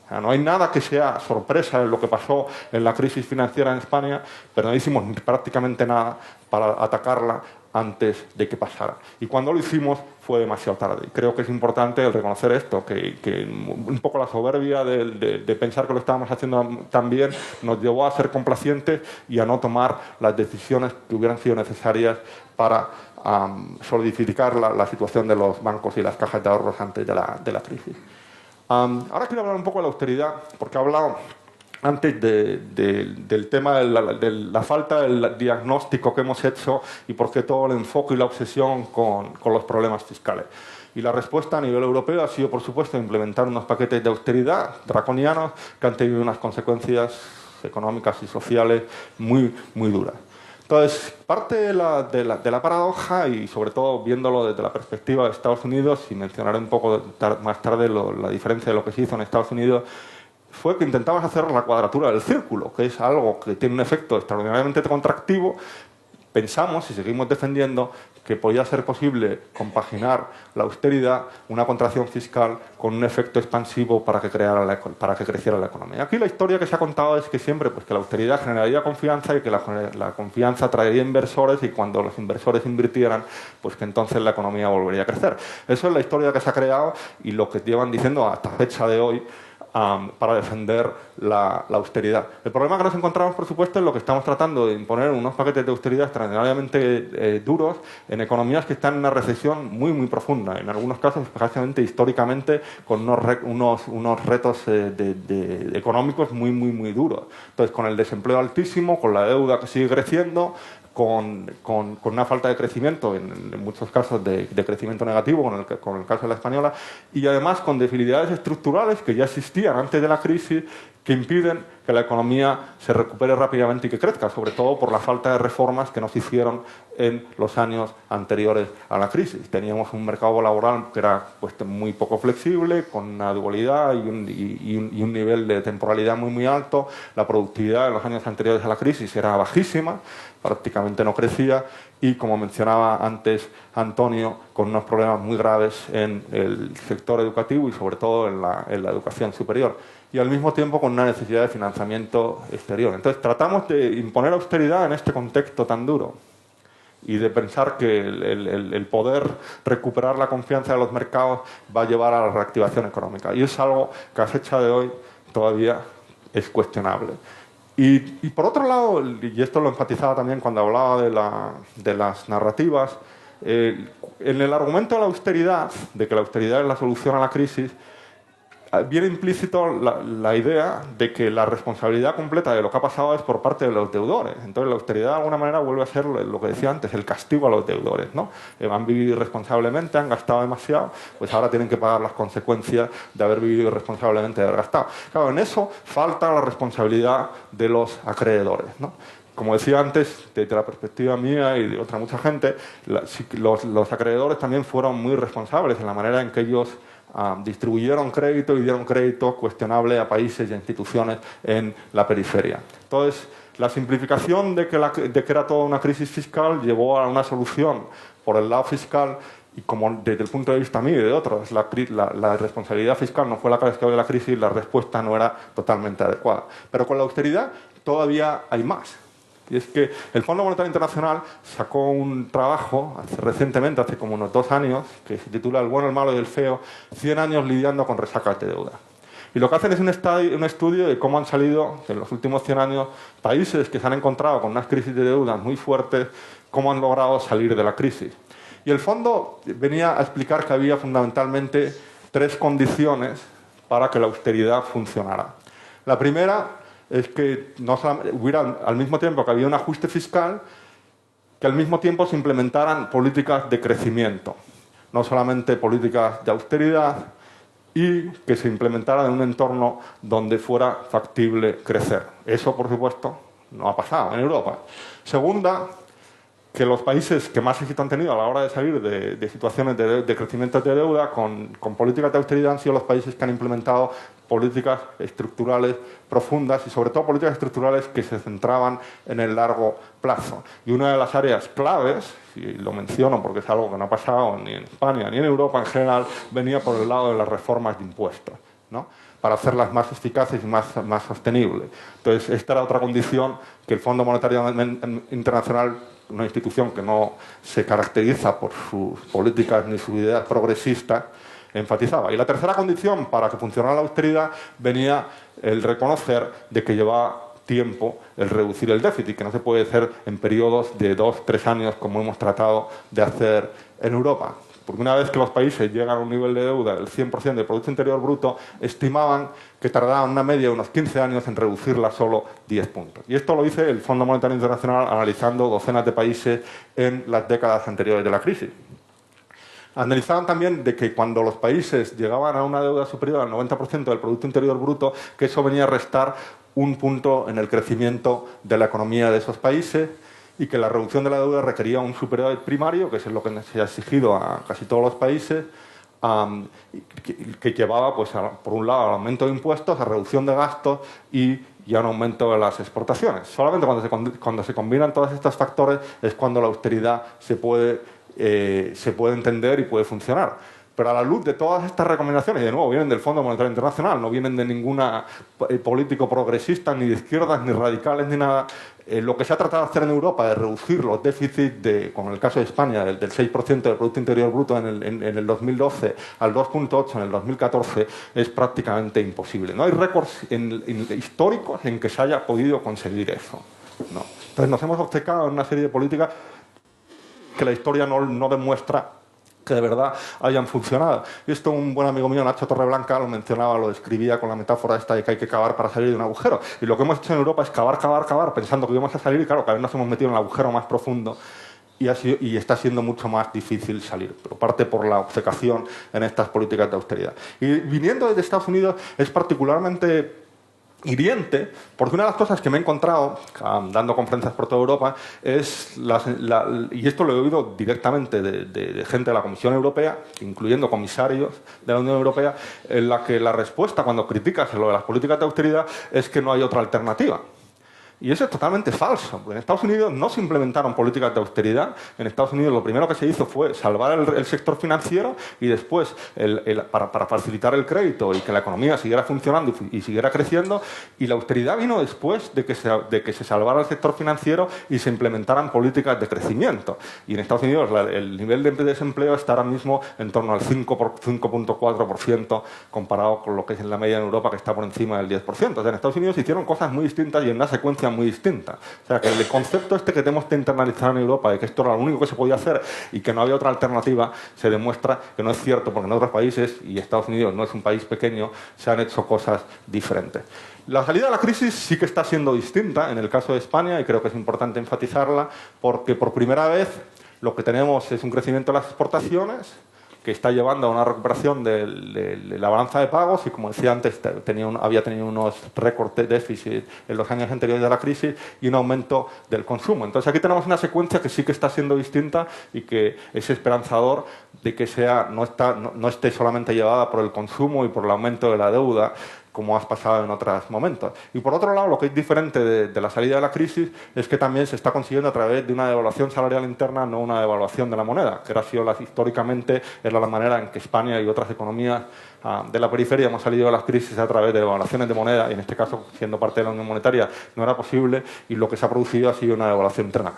O sea, no hay nada que sea sorpresa en lo que pasó en la crisis financiera en España, pero no hicimos prácticamente nada para atacarla antes de que pasara. Y cuando lo hicimos fue demasiado tarde. Y creo que es importante reconocer esto, que un poco la soberbia de pensar que lo estábamos haciendo tan bien nos llevó a ser complacientes y a no tomar las decisiones que hubieran sido necesarias para solidificar la situación de los bancos y las cajas de ahorros antes de la crisis. Ahora quiero hablar un poco de la austeridad, porque he hablado antes del tema de la falta del diagnóstico que hemos hecho y por qué todo el enfoque y la obsesión con los problemas fiscales. Y la respuesta a nivel europeo ha sido, por supuesto, implementar unos paquetes de austeridad draconianos que han tenido unas consecuencias económicas y sociales muy, muy duras. Entonces, parte de la paradoja, y sobre todo viéndolo desde la perspectiva de Estados Unidos, y mencionaré un poco más tarde la diferencia de lo que se hizo en Estados Unidos, fue que intentamos hacer la cuadratura del círculo, que es algo que tiene un efecto extraordinariamente contractivo. Pensamos y seguimos defendiendo que podía ser posible compaginar la austeridad, una contracción fiscal, con un efecto expansivo para que creciera la economía. Aquí la historia que se ha contado es que siempre que la austeridad generaría confianza y que la confianza traería inversores, y cuando los inversores invirtieran, pues que entonces la economía volvería a crecer. Eso es la historia que se ha creado y lo que llevan diciendo hasta fecha de hoy para defender la austeridad. El problema que nos encontramos, por supuesto, es lo que estamos tratando de imponer unos paquetes de austeridad extraordinariamente duros en economías que están en una recesión muy, muy profunda, en algunos casos, prácticamente históricamente, con unos retos económicos muy, muy, muy duros. Entonces, con el desempleo altísimo, con la deuda que sigue creciendo, con una falta de crecimiento, en muchos casos de crecimiento negativo, con el caso de la española, y además con debilidades estructurales que ya existían antes de la crisis, que impiden que la economía se recupere rápidamente y que crezca, sobre todo por la falta de reformas que nos hicieron en los años anteriores a la crisis. Teníamos un mercado laboral que era muy poco flexible, con una dualidad y un nivel de temporalidad muy, muy alto. La productividad en los años anteriores a la crisis era bajísima, prácticamente no crecía, y, como mencionaba antes Antonio, con unos problemas muy graves en el sector educativo y sobre todo en la educación superior, y al mismo tiempo con una necesidad de financiamiento exterior. Entonces tratamos de imponer austeridad en este contexto tan duro y de pensar que el poder recuperar la confianza de los mercados va a llevar a la reactivación económica, y es algo que a fecha de hoy todavía es cuestionable. Y por otro lado, y esto lo enfatizaba también cuando hablaba de las narrativas, en el argumento de la austeridad, de que la austeridad es la solución a la crisis, viene implícito la idea de que la responsabilidad completa de lo que ha pasado es por parte de los deudores. Entonces la austeridad de alguna manera vuelve a ser lo que decía antes, el castigo a los deudores, ¿no? Han vivido irresponsablemente, han gastado demasiado, pues ahora tienen que pagar las consecuencias de haber vivido irresponsablemente, de haber gastado. Claro, en eso falta la responsabilidad de los acreedores, ¿no? Como decía antes, desde la perspectiva mía y de otra mucha gente, los acreedores también fueron muy responsables en la manera en que ellos distribuyeron crédito y dieron crédito cuestionable a países y a instituciones en la periferia. Entonces, la simplificación de que era toda una crisis fiscal llevó a una solución por el lado fiscal, y como desde el punto de vista mío y de otros, la responsabilidad fiscal no fue la causa de la crisis, la respuesta no era totalmente adecuada. Pero con la austeridad todavía hay más. Y es que el Fondo Monetario Internacional sacó un trabajo recientemente, hace como unos 2 años, que se titula El bueno, el malo y el feo, 100 años lidiando con resacas de deuda. Y lo que hacen es un estudio de cómo han salido en los últimos 100 años países que se han encontrado con unas crisis de deuda muy fuertes, cómo han logrado salir de la crisis. Y el fondo venía a explicar que había fundamentalmente 3 condiciones para que la austeridad funcionara. La primera es que hubiera, al mismo tiempo que había un ajuste fiscal, que al mismo tiempo se implementaran políticas de crecimiento, no solamente políticas de austeridad, y que se implementara en un entorno donde fuera factible crecer. Eso, por supuesto, no ha pasado en Europa. Segunda, que los países que más éxito han tenido a la hora de salir de situaciones de crecimiento de deuda con políticas de austeridad han sido los países que han implementado políticas estructurales profundas y sobre todo políticas estructurales que se centraban en el largo plazo. Y una de las áreas claves, y lo menciono porque es algo que no ha pasado ni en España ni en Europa en general, venía por el lado de las reformas de impuestos, ¿no?, para hacerlas más eficaces y más sostenibles. Entonces, esta era otra condición que el Fondo Monetario Internacional, una institución que no se caracteriza por sus políticas ni sus ideas progresistas, enfatizaba. Y la tercera condición para que funcionara la austeridad venía el reconocer de que llevaba tiempo el reducir el déficit, que no se puede hacer en periodos de 2 o 3 años como hemos tratado de hacer en Europa. Porque una vez que los países llegan a un nivel de deuda del 100% del Producto Interior Bruto, estimaban que tardaban una media de unos 15 años en reducirla solo 10 puntos. Y esto lo dice el Fondo Monetario Internacional analizando docenas de países en las décadas anteriores de la crisis. Analizaban también de que cuando los países llegaban a una deuda superior al 90% del Producto Interior Bruto, que eso venía a restar un punto en el crecimiento de la economía de esos países, y que la reducción de la deuda requería un superávit primario, que es lo que se ha exigido a casi todos los países, que llevaba, pues, por un lado, al aumento de impuestos, a reducción de gastos y a un aumento de las exportaciones. Solamente cuando se combinan todos estos factores es cuando la austeridad se puede entender y puede funcionar. Pero a la luz de todas estas recomendaciones, y de nuevo vienen del Fondo Monetario Internacional, no vienen de ninguna político progresista, ni de izquierdas, ni radicales, ni nada, lo que se ha tratado de hacer en Europa es reducir los déficits, como en el caso de España, del 6% del Producto Interior Bruto en el 2012 al 2,8% en el 2014, es prácticamente imposible. No hay récords históricos en que se haya podido conseguir eso, ¿no? Entonces nos hemos obcecado en una serie de políticas que la historia no demuestra que de verdad hayan funcionado. Y esto un buen amigo mío, Nacho Torreblanca, lo mencionaba, lo describía con la metáfora esta de que hay que cavar para salir de un agujero. Y lo que hemos hecho en Europa es cavar, pensando que íbamos a salir, y claro, cada vez nos hemos metido en el agujero más profundo y está siendo mucho más difícil salir, pero parte por la obcecación en estas políticas de austeridad. Y viniendo desde Estados Unidos es particularmente hiriente, porque una de las cosas que me he encontrado dando conferencias por toda Europa es, y esto lo he oído directamente de gente de la Comisión Europea, incluyendo comisarios de la Unión Europea, en la que la respuesta cuando criticas lo de las políticas de austeridad es que no hay otra alternativa. Y eso es totalmente falso, porque en Estados Unidos no se implementaron políticas de austeridad. En Estados Unidos lo primero que se hizo fue salvar el sector financiero y después, para facilitar el crédito y que la economía siguiera funcionando y siguiera creciendo, y la austeridad vino después de que se salvara el sector financiero y se implementaran políticas de crecimiento. Y en Estados Unidos el nivel de desempleo está ahora mismo en torno al 5,4% comparado con lo que es en la media en Europa, que está por encima del 10%. O sea, en Estados Unidos se hicieron cosas muy distintas y en una secuencia muy distinta. O sea, que el concepto este que tenemos que internalizar en Europa de que esto era lo único que se podía hacer y que no había otra alternativa, se demuestra que no es cierto, porque en otros países, y Estados Unidos no es un país pequeño, se han hecho cosas diferentes. La salida de la crisis sí que está siendo distinta en el caso de España, y creo que es importante enfatizarla, porque por primera vez lo que tenemos es un crecimiento de las exportaciones que está llevando a una recuperación de la balanza de pagos y, como decía antes, había tenido unos récords de déficit en los años anteriores de la crisis y un aumento del consumo. Entonces aquí tenemos una secuencia que sí que está siendo distinta y que es esperanzador de que no esté solamente llevada por el consumo y por el aumento de la deuda, como has pasado en otros momentos. Y por otro lado, lo que es diferente de la salida de la crisis es que también se está consiguiendo a través de una devaluación salarial interna, no una devaluación de la moneda, que históricamente era la manera en que España y otras economías de la periferia hemos salido de las crisis a través de devaluaciones de moneda, y en este caso, siendo parte de la Unión Monetaria, no era posible, y lo que se ha producido ha sido una devaluación interna.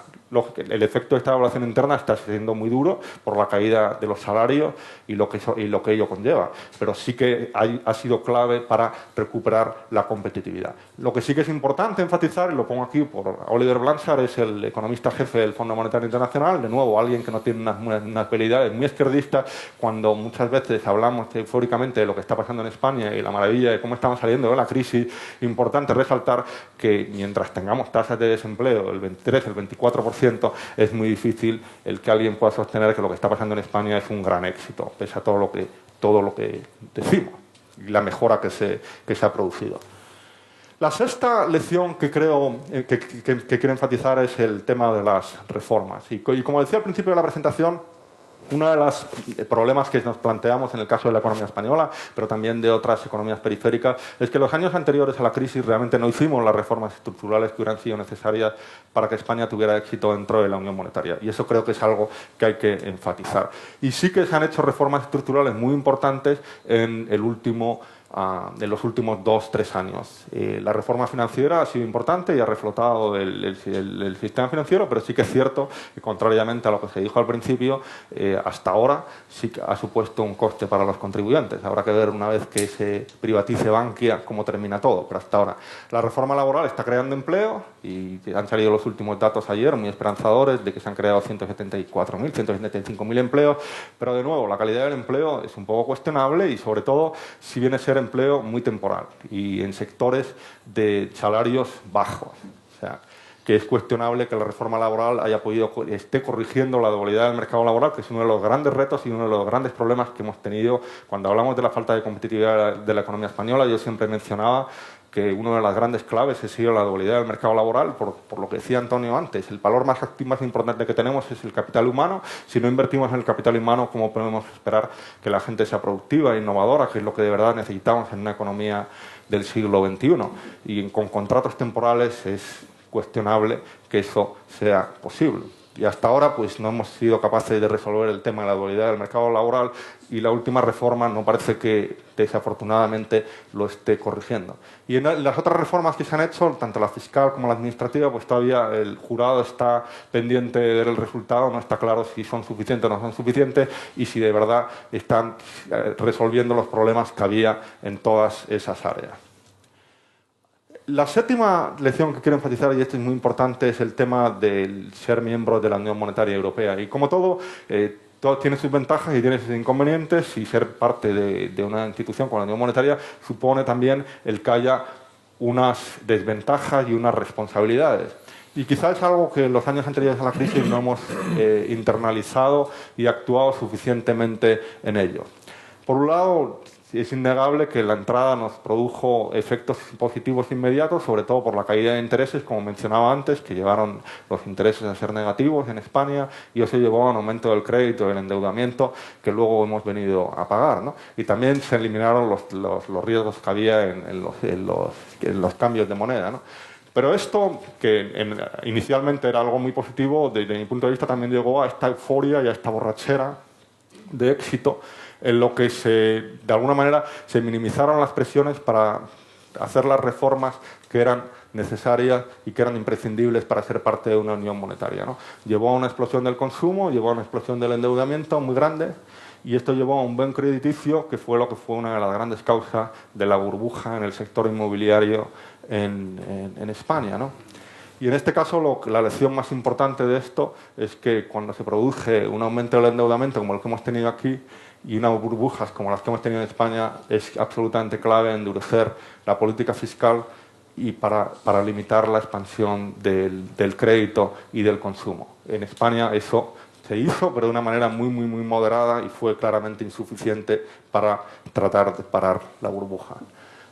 El efecto de esta devaluación interna está siendo muy duro por la caída de los salarios y lo que ello conlleva, pero sí que ha sido clave para recuperar la competitividad. Lo que sí que es importante enfatizar, y lo pongo aquí por Oliver Blanchard, es el economista jefe del Fondo Monetario Internacional, de nuevo alguien que no tiene unas habilidades muy izquierdistas, cuando muchas veces hablamos eufóricamente precisamente de lo que está pasando en España y la maravilla de cómo estamos saliendo de la crisis, importante resaltar que mientras tengamos tasas de desempleo del 23, el 24%, es muy difícil el que alguien pueda sostener que lo que está pasando en España es un gran éxito, pese a todo lo que decimos y la mejora que se ha producido. La sexta lección que creo que quiero enfatizar es el tema de las reformas. Y como decía al principio de la presentación, uno de los problemas que nos planteamos en el caso de la economía española, pero también de otras economías periféricas, es que los años anteriores a la crisis realmente no hicimos las reformas estructurales que hubieran sido necesarias para que España tuviera éxito dentro de la Unión Monetaria. Y eso creo que es algo que hay que enfatizar. Y sí que se han hecho reformas estructurales muy importantes en los últimos 2-3 años. La reforma financiera ha sido importante y ha reflotado el sistema financiero, pero sí que es cierto que, contrariamente a lo que se dijo al principio, hasta ahora sí que ha supuesto un coste para los contribuyentes. Habrá que ver una vez que se privatice Bankia cómo termina todo, pero hasta ahora. La reforma laboral está creando empleo y han salido los últimos datos ayer muy esperanzadores de que se han creado 174.000, 175.000 empleos, pero de nuevo la calidad del empleo es un poco cuestionable y sobre todo si viene a ser empleo muy temporal y en sectores de salarios bajos. O sea, que es cuestionable que la reforma laboral esté corrigiendo la dualidad del mercado laboral, que es uno de los grandes retos y uno de los grandes problemas que hemos tenido cuando hablamos de la falta de competitividad de la economía española. Yo siempre mencionaba que una de las grandes claves ha sido la dualidad del mercado laboral, por lo que decía Antonio antes. El valor más importante que tenemos es el capital humano. Si no invertimos en el capital humano, ¿cómo podemos esperar que la gente sea productiva e innovadora, que es lo que de verdad necesitamos en una economía del siglo XXI? Y con contratos temporales es cuestionable que eso sea posible. Y hasta ahora pues no hemos sido capaces de resolver el tema de la dualidad del mercado laboral y la última reforma no parece que desafortunadamente lo esté corrigiendo. Y en las otras reformas que se han hecho, tanto la fiscal como la administrativa, pues todavía el jurado está pendiente de ver el resultado, no está claro si son suficientes o no son suficientes y si de verdad están resolviendo los problemas que había en todas esas áreas. La séptima lección que quiero enfatizar, y esto es muy importante, es el tema del ser miembro de la Unión Monetaria Europea. Y como todo tiene sus ventajas y tiene sus inconvenientes, y ser parte de una institución como la Unión Monetaria supone también el que haya unas desventajas y unas responsabilidades. Y quizás es algo que en los años anteriores a la crisis no hemos internalizado y actuado suficientemente en ello. Por un lado, es innegable que la entrada nos produjo efectos positivos inmediatos, sobre todo por la caída de intereses, como mencionaba antes, que llevaron los intereses a ser negativos en España y eso llevó a un aumento del crédito y del endeudamiento que luego hemos venido a pagar, ¿no? Y también se eliminaron los riesgos que había en los cambios de moneda, ¿no? Pero esto, que inicialmente era algo muy positivo, desde mi punto de vista también llegó a esta euforia y a esta borrachera de éxito en lo que de alguna manera se minimizaron las presiones para hacer las reformas que eran necesarias y que eran imprescindibles para ser parte de una unión monetaria, ¿no? Llevó a una explosión del consumo, llevó a una explosión del endeudamiento muy grande y esto llevó a un buen crediticio que fue una de las grandes causas de la burbuja en el sector inmobiliario en España, ¿no? Y en este caso la lección más importante de esto es que cuando se produce un aumento del endeudamiento como el que hemos tenido aquí y unas burbujas como las que hemos tenido en España, es absolutamente clave endurecer la política fiscal y para limitar la expansión del crédito y del consumo. En España eso se hizo, pero de una manera muy moderada y fue claramente insuficiente para tratar de parar la burbuja.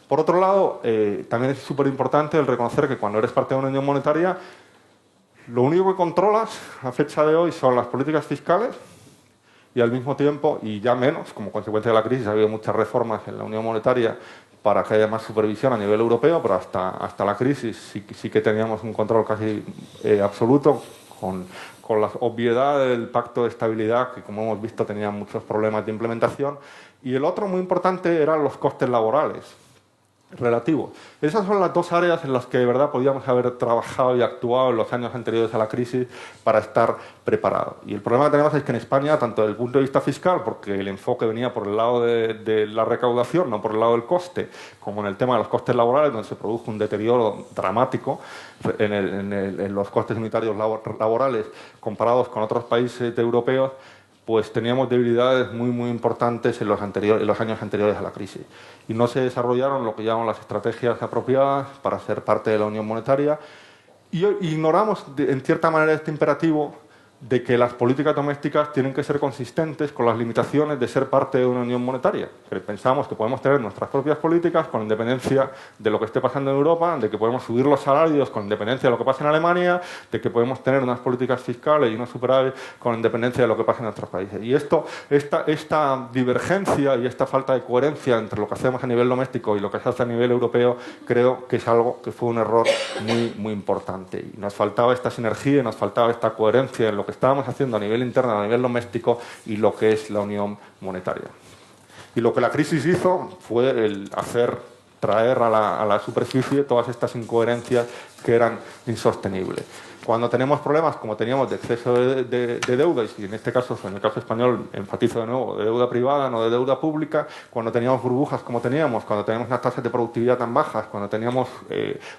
Por otro lado, también es súper importante el reconocer que cuando eres parte de una unión monetaria, lo único que controlas a fecha de hoy son las políticas fiscales y al mismo tiempo, y ya menos, como consecuencia de la crisis, ha habido muchas reformas en la unión monetaria para que haya más supervisión a nivel europeo, pero hasta la crisis sí que teníamos un control casi absoluto con la obviedad del pacto de estabilidad, que como hemos visto tenía muchos problemas de implementación. Y el otro muy importante eran los costes laborales relativos. Esas son las dos áreas en las que de verdad podíamos haber trabajado y actuado en los años anteriores a la crisis para estar preparados. Y el problema que tenemos es que en España, tanto desde el punto de vista fiscal, porque el enfoque venía por el lado de la recaudación, no por el lado del coste, como en el tema de los costes laborales, donde se produjo un deterioro dramático en los costes unitarios laborales comparados con otros países europeos, pues teníamos debilidades muy importantes en los años anteriores a la crisis. Y no se desarrollaron lo que llaman las estrategias apropiadas para ser parte de la Unión Monetaria. Y ignoramos, en cierta manera, este imperativo de que las políticas domésticas tienen que ser consistentes con las limitaciones de ser parte de una unión monetaria. Pensamos que podemos tener nuestras propias políticas con independencia de lo que esté pasando en Europa, de que podemos subir los salarios con independencia de lo que pasa en Alemania, de que podemos tener unas políticas fiscales y unos superávit con independencia de lo que pasa en otros países. Y esta divergencia y esta falta de coherencia entre lo que hacemos a nivel doméstico y lo que se hace a nivel europeo, creo que es algo que fue un error muy importante. Y nos faltaba esta sinergia, nos faltaba esta coherencia en lo que estábamos haciendo a nivel interno, a nivel doméstico y lo que es la unión monetaria. Y lo que la crisis hizo fue el traer a la superficie todas estas incoherencias que eran insostenibles. Cuando tenemos problemas, como teníamos de exceso de deuda, y en este caso, en el caso español, enfatizo de nuevo, de deuda privada, no de deuda pública, cuando teníamos burbujas como teníamos, cuando teníamos unas tasas de productividad tan bajas, cuando teníamos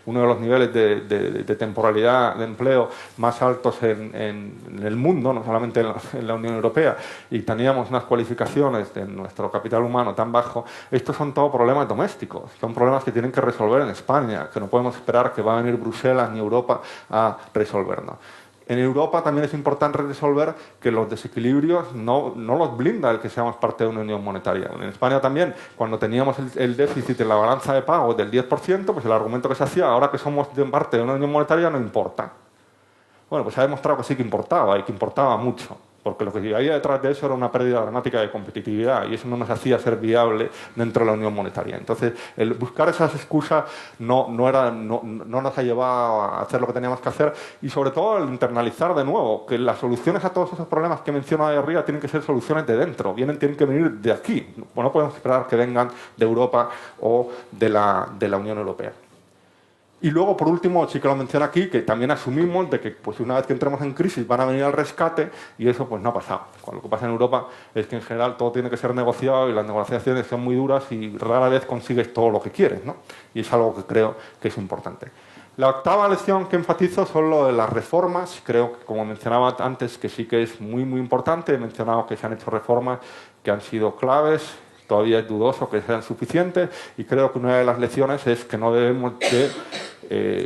uno de los niveles de temporalidad de empleo más altos en el mundo, no solamente en la Unión Europea, y teníamos unas cualificaciones de nuestro capital humano tan bajo, estos son todos problemas domésticos, son problemas que tienen que resolver en España, que no podemos esperar que va a venir Bruselas ni Europa a resolver. En Europa también es importante resolver que los desequilibrios no los blinda el que seamos parte de una unión monetaria. En España también, cuando teníamos el déficit en la balanza de pagos del 10%, pues el argumento que se hacía, ahora que somos parte de una unión monetaria, no importa. Bueno, pues se ha demostrado que sí que importaba y que importaba mucho. Porque lo que había detrás de eso era una pérdida dramática de competitividad y eso no nos hacía ser viable dentro de la Unión Monetaria. Entonces, el buscar esas excusas no nos ha llevado a hacer lo que teníamos que hacer y, sobre todo, el internalizar de nuevo que las soluciones a todos esos problemas que menciono ahí arriba tienen que ser soluciones de dentro, tienen que venir de aquí. No podemos esperar que vengan de Europa o de la Unión Europea. Y luego, por último, sí que lo menciono aquí, que también asumimos de que pues, una vez que entremos en crisis van a venir al rescate y eso pues no ha pasado. Lo que pasa en Europa es que en general todo tiene que ser negociado y las negociaciones son muy duras y rara vez consigues todo lo que quieres, ¿no? Y es algo que creo que es importante. La octava lección que enfatizo son lo de las reformas. Creo que, como mencionaba antes, que sí que es muy importante. He mencionado que se han hecho reformas que han sido claves. Todavía es dudoso que sean suficientes y creo que una de las lecciones es que no debemos de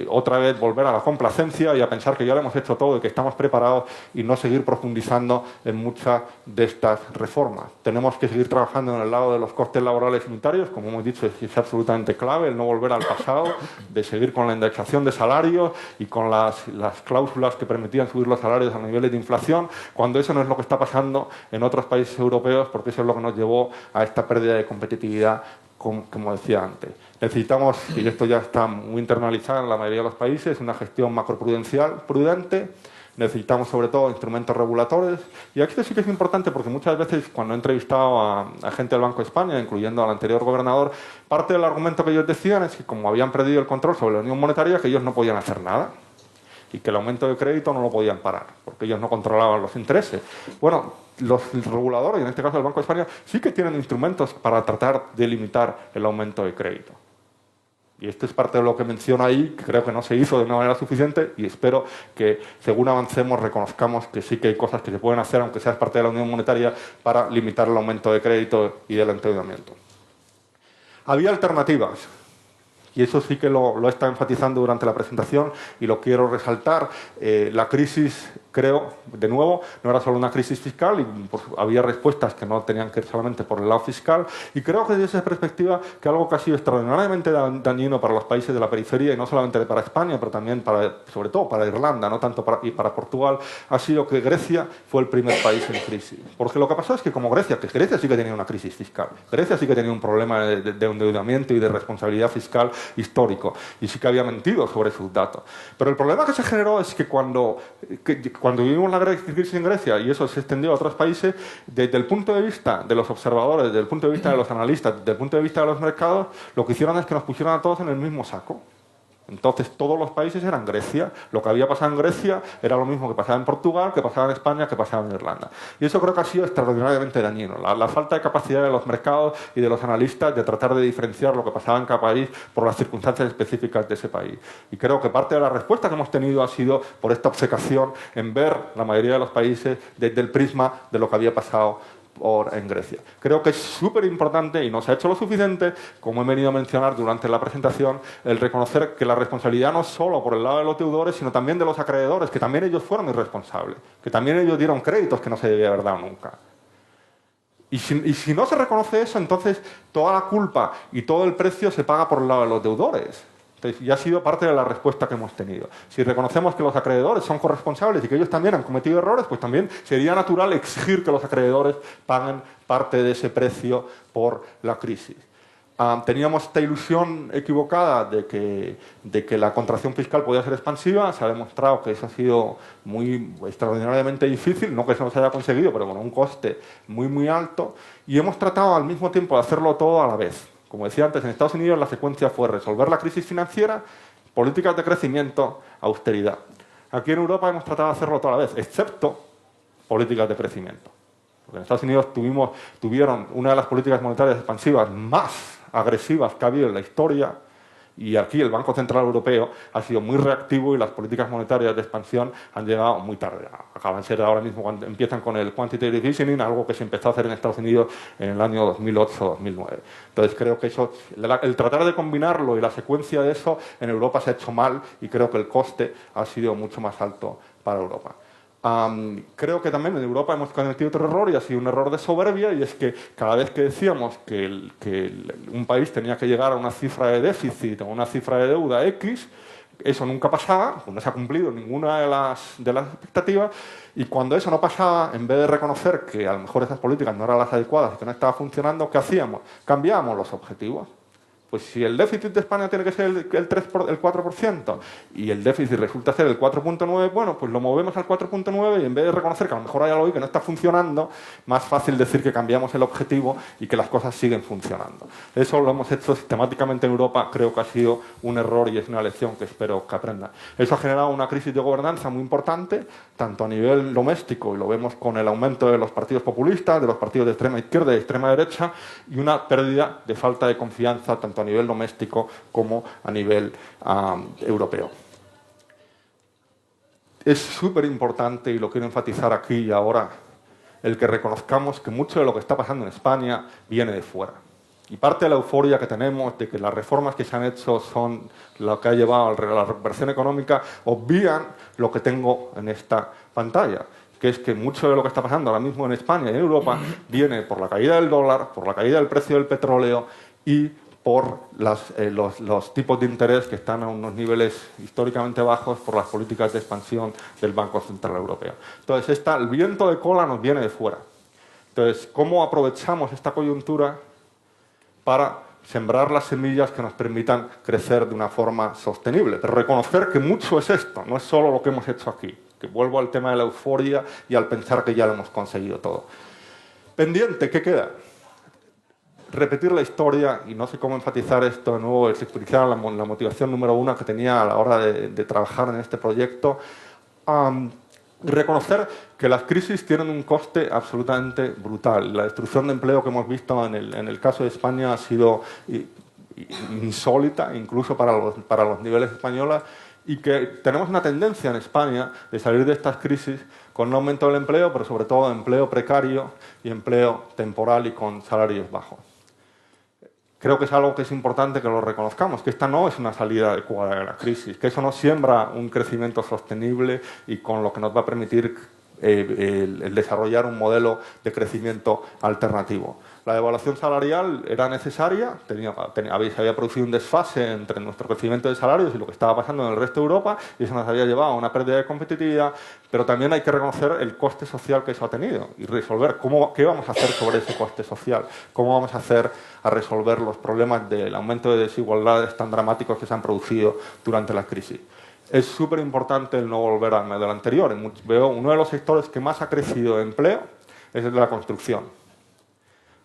otra vez volver a la complacencia y a pensar que ya lo hemos hecho todo y que estamos preparados y no seguir profundizando en muchas de estas reformas. Tenemos que seguir trabajando en el lado de los costes laborales unitarios, como hemos dicho, es absolutamente clave el no volver al pasado, de seguir con la indexación de salarios y con las cláusulas que permitían subir los salarios a niveles de inflación, cuando eso no es lo que está pasando en otros países europeos, porque eso es lo que nos llevó a esta pérdida de competitividad, como decía antes. Necesitamos, y esto ya está muy internalizado en la mayoría de los países, una gestión macroprudencial prudente. Necesitamos, sobre todo, instrumentos reguladores. Y aquí sí que es importante porque muchas veces, cuando he entrevistado a gente del Banco de España, incluyendo al anterior gobernador, parte del argumento que ellos decían es que, como habían perdido el control sobre la Unión Monetaria, que ellos no podían hacer nada y que el aumento de crédito no lo podían parar, porque ellos no controlaban los intereses. Bueno, los reguladores, en este caso el Banco de España, sí que tienen instrumentos para tratar de limitar el aumento de crédito. Y esto es parte de lo que menciono ahí, que creo que no se hizo de una manera suficiente y espero que, según avancemos, reconozcamos que sí que hay cosas que se pueden hacer, aunque seas parte de la Unión Monetaria, para limitar el aumento de crédito y del endeudamiento. Había alternativas. Y eso sí que lo he estado enfatizando durante la presentación y lo quiero resaltar. La crisis, creo, de nuevo, no era solo una crisis fiscal y pues, había respuestas que no tenían que ir solamente por el lado fiscal. Y creo que desde esa perspectiva que algo que ha sido extraordinariamente dañino para los países de la periferia y no solamente para España, pero también sobre todo para Irlanda, no tanto y para Portugal, ha sido que Grecia fue el primer país en crisis. Porque lo que pasó es que como Grecia sí que tenía una crisis fiscal, Grecia sí que tenía un problema de endeudamiento y de responsabilidad fiscal histórico y sí que había mentido sobre sus datos. Pero el problema que se generó es que cuando vivimos la crisis en Grecia y eso se extendió a otros países, desde el punto de vista de los observadores, desde el punto de vista de los analistas, desde el punto de vista de los mercados, lo que hicieron es que nos pusieron a todos en el mismo saco. Entonces todos los países eran Grecia. Lo que había pasado en Grecia era lo mismo que pasaba en Portugal, que pasaba en España, que pasaba en Irlanda. Y eso creo que ha sido extraordinariamente dañino. La falta de capacidad de los mercados y de los analistas de tratar de diferenciar lo que pasaba en cada país por las circunstancias específicas de ese país. Y creo que parte de la respuesta que hemos tenido ha sido por esta obcecación en ver la mayoría de los países desde el prisma de lo que había pasado en Grecia. Creo que es súper importante y no se ha hecho lo suficiente, como he venido a mencionar durante la presentación, el reconocer que la responsabilidad no es solo por el lado de los deudores, sino también de los acreedores, que también ellos fueron irresponsables, que también ellos dieron créditos que no se debía haber dado nunca. Y si no se reconoce eso, entonces toda la culpa y todo el precio se paga por el lado de los deudores. Y ha sido parte de la respuesta que hemos tenido. Si reconocemos que los acreedores son corresponsables y que ellos también han cometido errores, pues también sería natural exigir que los acreedores paguen parte de ese precio por la crisis. Teníamos esta ilusión equivocada de que la contracción fiscal podía ser expansiva. Se ha demostrado que eso ha sido extraordinariamente difícil, no que eso no se haya conseguido, pero con un coste muy alto. Y hemos tratado al mismo tiempo de hacerlo todo a la vez. Como decía antes, en Estados Unidos la secuencia fue resolver la crisis financiera, políticas de crecimiento, austeridad. Aquí en Europa hemos tratado de hacerlo toda la vez, excepto políticas de crecimiento. Porque en Estados Unidos tuvieron una de las políticas monetarias expansivas más agresivas que ha habido en la historia, y aquí el Banco Central Europeo ha sido muy reactivo y las políticas monetarias de expansión han llegado muy tarde. Acaban de ser ahora mismo cuando empiezan con el quantitative easing, algo que se empezó a hacer en Estados Unidos en el año 2008-2009. Entonces creo que eso, el tratar de combinarlo y la secuencia de eso en Europa se ha hecho mal y creo que el coste ha sido mucho más alto para Europa. Creo que también en Europa hemos cometido otro error y ha sido un error de soberbia, y es que cada vez que decíamos que un país tenía que llegar a una cifra de déficit o una cifra de deuda X, eso nunca pasaba, no se ha cumplido ninguna de las expectativas, y cuando eso no pasaba, en vez de reconocer que a lo mejor esas políticas no eran las adecuadas y que no estaba funcionando, ¿qué hacíamos? Cambiábamos los objetivos. Pues si el déficit de España tiene que ser el 4% y el déficit resulta ser el 4,9%, bueno, pues lo movemos al 4,9% y en vez de reconocer que a lo mejor hay algo ahí que no está funcionando, más fácil decir que cambiamos el objetivo y que las cosas siguen funcionando. Eso lo hemos hecho sistemáticamente en Europa, creo que ha sido un error y es una lección que espero que aprendan. Eso ha generado una crisis de gobernanza muy importante, tanto a nivel doméstico, y lo vemos con el aumento de los partidos populistas, de los partidos de extrema izquierda y de extrema derecha, y una pérdida de falta de confianza tanto a nivel doméstico como a nivel europeo. Es súper importante, y lo quiero enfatizar aquí y ahora, el que reconozcamos que mucho de lo que está pasando en España viene de fuera. Y parte de la euforia que tenemos de que las reformas que se han hecho son lo que ha llevado a la recuperación económica, obvian lo que tengo en esta pantalla, que es que mucho de lo que está pasando ahora mismo en España y en Europa viene por la caída del dólar, por la caída del precio del petróleo y por los tipos de interés que están a unos niveles históricamente bajos por las políticas de expansión del Banco Central Europeo. Entonces, el viento de cola nos viene de fuera. Entonces, ¿cómo aprovechamos esta coyuntura para sembrar las semillas que nos permitan crecer de una forma sostenible? Pero reconocer que mucho es esto, no es solo lo que hemos hecho aquí. Que vuelvo al tema de la euforia y al pensar que ya lo hemos conseguido todo. Pendiente, ¿qué queda? Repetir la historia, y no sé cómo enfatizar esto de nuevo, es explicar la motivación número 1 que tenía a la hora de trabajar en este proyecto. Reconocer que las crisis tienen un coste absolutamente brutal. La destrucción de empleo que hemos visto en el caso de España ha sido insólita, incluso para los niveles españoles, y que tenemos una tendencia en España de salir de estas crisis con un aumento del empleo, pero sobre todo empleo precario y empleo temporal y con salarios bajos. Creo que es algo que es importante que lo reconozcamos, que esta no es una salida adecuada de la crisis, que eso no siembra un crecimiento sostenible y con lo que nos va a permitir el desarrollar un modelo de crecimiento alternativo. La devaluación salarial era necesaria, se había producido un desfase entre nuestro crecimiento de salarios y lo que estaba pasando en el resto de Europa, y eso nos había llevado a una pérdida de competitividad, pero también hay que reconocer el coste social que eso ha tenido y resolver qué vamos a hacer sobre ese coste social, cómo vamos a hacer a resolver los problemas del aumento de desigualdades tan dramáticos que se han producido durante la crisis. Es súper importante el no volver al modelo anterior. Veo uno de los sectores que más ha crecido de empleo es el de la construcción.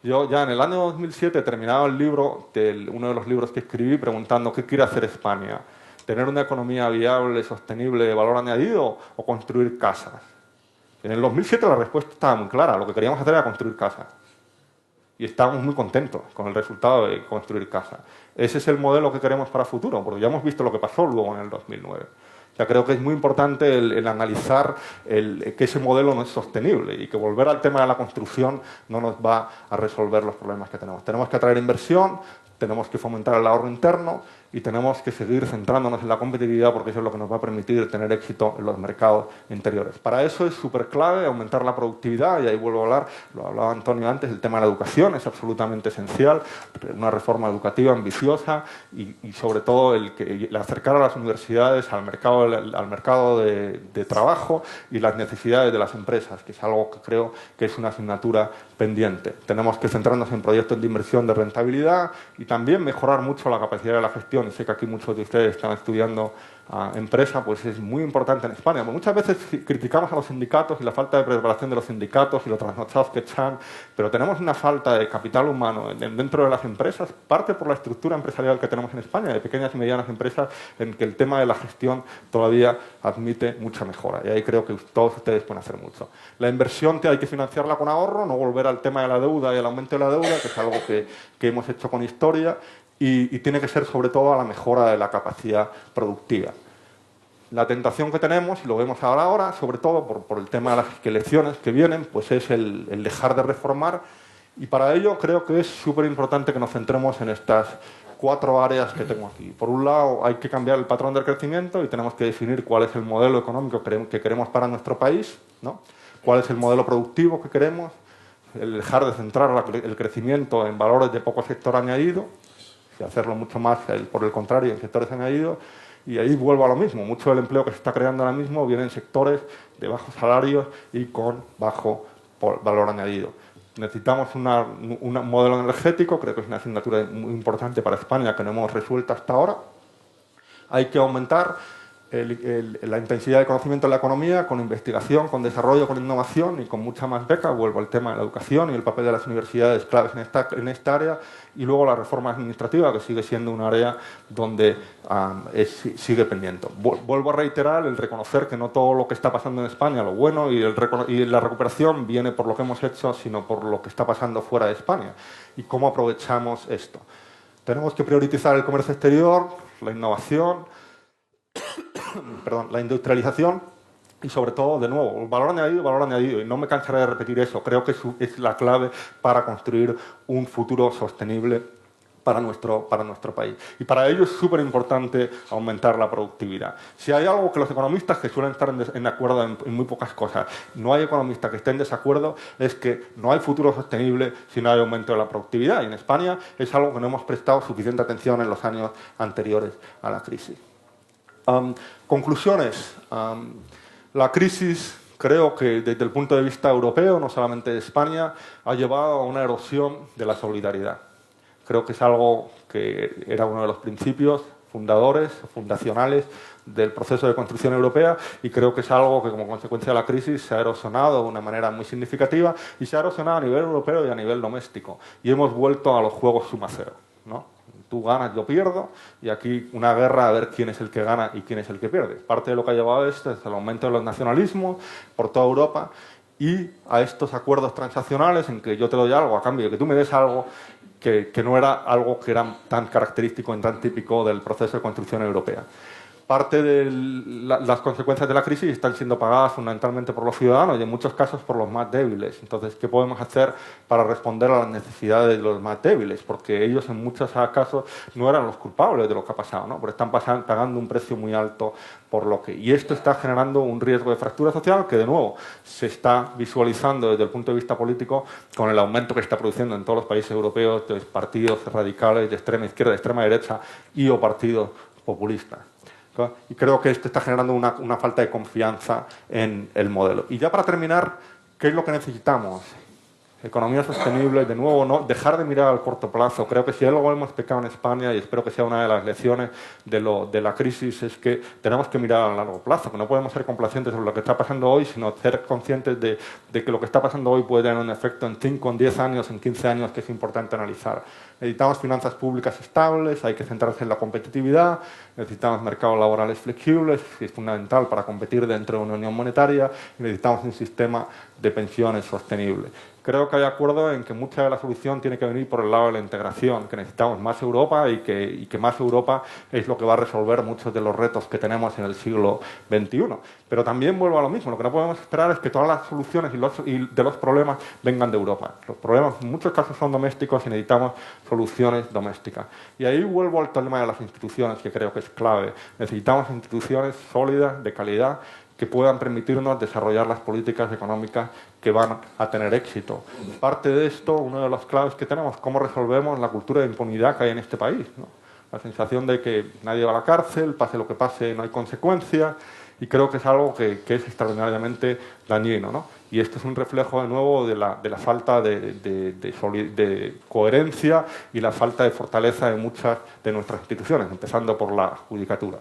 Yo ya en el año 2007 he terminado el libro, uno de los libros que escribí, preguntando qué quiere hacer España ¿Tener una economía viable, sostenible, de valor añadido o construir casas? En el 2007 la respuesta estaba muy clara. Lo que queríamos hacer era construir casas. Y estábamos muy contentos con el resultado de construir casas. Ese es el modelo que queremos para el futuro, porque ya hemos visto lo que pasó luego en el 2009. O sea, creo que es muy importante el analizar que ese modelo no es sostenible y que volver al tema de la construcción no nos va a resolver los problemas que tenemos. Tenemos que atraer inversión, tenemos que fomentar el ahorro interno y tenemos que seguir centrándonos en la competitividad porque eso es lo que nos va a permitir tener éxito en los mercados interiores. Para eso es súper clave aumentar la productividad, y ahí vuelvo a hablar, lo hablaba Antonio antes, el tema de la educación es absolutamente esencial, una reforma educativa ambiciosa y sobre todo el acercar a las universidades al mercado de trabajo y las necesidades de las empresas, que es algo que creo que es una asignatura pendiente. Tenemos que centrarnos en proyectos de inversión de rentabilidad y también mejorar mucho la capacidad de la gestión. Y sé que aquí muchos de ustedes están estudiando empresa, pues es muy importante en España. Muchas veces criticamos a los sindicatos y la falta de preparación de los sindicatos y los trasnochados que echan, pero tenemos una falta de capital humano dentro de las empresas, parte por la estructura empresarial que tenemos en España, de pequeñas y medianas empresas, en que el tema de la gestión todavía admite mucha mejora. Y ahí creo que todos ustedes pueden hacer mucho. La inversión hay que financiarla con ahorro, no volver al tema de la deuda y el aumento de la deuda, que es algo que hemos hecho con historia, y tiene que ser sobre todo a la mejora de la capacidad productiva. La tentación que tenemos, y lo vemos ahora, sobre todo por el tema de las elecciones que vienen, pues es el dejar de reformar, y para ello creo que es súper importante que nos centremos en estas 4 áreas que tengo aquí. Por un lado, hay que cambiar el patrón del crecimiento y tenemos que definir cuál es el modelo económico que queremos para nuestro país, ¿no? Cuál es el modelo productivo que queremos, el dejar de centrar el crecimiento en valores de poco sector añadido, y hacerlo mucho más, por el contrario, en sectores añadidos. Y ahí vuelvo a lo mismo. Mucho del empleo que se está creando ahora mismo viene en sectores de bajos salarios y con bajo valor añadido. Necesitamos un modelo energético, creo que es una asignatura muy importante para España que no hemos resuelto hasta ahora. Hay que aumentar la intensidad de conocimiento en la economía con investigación, con desarrollo, con innovación y con mucha más beca. Vuelvo al tema de la educación y el papel de las universidades claves en esta área, y luego la reforma administrativa, que sigue siendo un área donde sigue pendiente. Vuelvo a reiterar el reconocer que no todo lo que está pasando en España, lo bueno y la recuperación viene por lo que hemos hecho, sino por lo que está pasando fuera de España y cómo aprovechamos esto. Tenemos que priorizar el comercio exterior, la innovación, la industrialización y sobre todo, de nuevo, valor añadido, y no me cansaré de repetir eso. Creo que es la clave para construir un futuro sostenible para nuestro país. Y para ello es súper importante aumentar la productividad. Si hay algo que los economistas, que suelen estar en acuerdo en muy pocas cosas, no hay economista que esté en desacuerdo, es que no hay futuro sostenible si no hay aumento de la productividad. Y en España es algo que no hemos prestado suficiente atención en los años anteriores a la crisis. Conclusiones. La crisis, creo que desde el punto de vista europeo, no solamente de España, ha llevado a una erosión de la solidaridad. Creo que es algo que era uno de los principios fundacionales del proceso de construcción europea, y creo que es algo que como consecuencia de la crisis se ha erosionado de una manera muy significativa, y se ha erosionado a nivel europeo y a nivel doméstico. Y hemos vuelto a los juegos suma cero, ¿no? Tú ganas, yo pierdo, y aquí una guerra a ver quién es el que gana y quién es el que pierde. Parte de lo que ha llevado esto es el aumento de los nacionalismos por toda Europa y a estos acuerdos transaccionales en que yo te doy algo a cambio de que tú me des algo que no era algo que era tan característico y tan típico del proceso de construcción europea. Parte de las consecuencias de la crisis están siendo pagadas fundamentalmente por los ciudadanos y en muchos casos por los más débiles. Entonces, ¿qué podemos hacer para responder a las necesidades de los más débiles? Porque ellos en muchos casos no eran los culpables de lo que ha pasado, ¿no? Porque están pagando un precio muy alto por lo que... Y esto está generando un riesgo de fractura social que, de nuevo, se está visualizando desde el punto de vista político con el aumento que está produciendo en todos los países europeos de partidos radicales de extrema izquierda, de extrema derecha y o partidos populistas. Y creo que esto está generando una falta de confianza en el modelo. Y ya para terminar, ¿qué es lo que necesitamos? Economía sostenible, de nuevo, no dejar de mirar al corto plazo. Creo que si algo hemos pecado en España, y espero que sea una de las lecciones de la crisis, es que tenemos que mirar a largo plazo, que no podemos ser complacientes sobre lo que está pasando hoy, sino ser conscientes de que lo que está pasando hoy puede tener un efecto en 5, en 10 años, en 15 años, que es importante analizar. Necesitamos finanzas públicas estables, hay que centrarse en la competitividad, necesitamos mercados laborales flexibles, que es fundamental para competir dentro de una unión monetaria, y necesitamos un sistema de pensiones sostenible. Creo que hay acuerdo en que mucha de la solución tiene que venir por el lado de la integración, que necesitamos más Europa y que más Europa es lo que va a resolver muchos de los retos que tenemos en el siglo XXI. Pero también vuelvo a lo mismo, lo que no podemos esperar es que todas las soluciones de los problemas vengan de Europa. Los problemas en muchos casos son domésticos y necesitamos soluciones domésticas. Y ahí vuelvo al tema de las instituciones, que creo que es clave. Necesitamos instituciones sólidas, de calidad, que puedan permitirnos desarrollar las políticas económicas que van a tener éxito. Parte de esto, una de las claves que tenemos, cómo resolvemos la cultura de impunidad que hay en este país, ¿no? La sensación de que nadie va a la cárcel, pase lo que pase, no hay consecuencias, y creo que es algo que es extraordinariamente dañino, ¿no? Y esto es un reflejo, de nuevo, de la falta de coherencia y la falta de fortaleza de muchas de nuestras instituciones, empezando por la judicatura.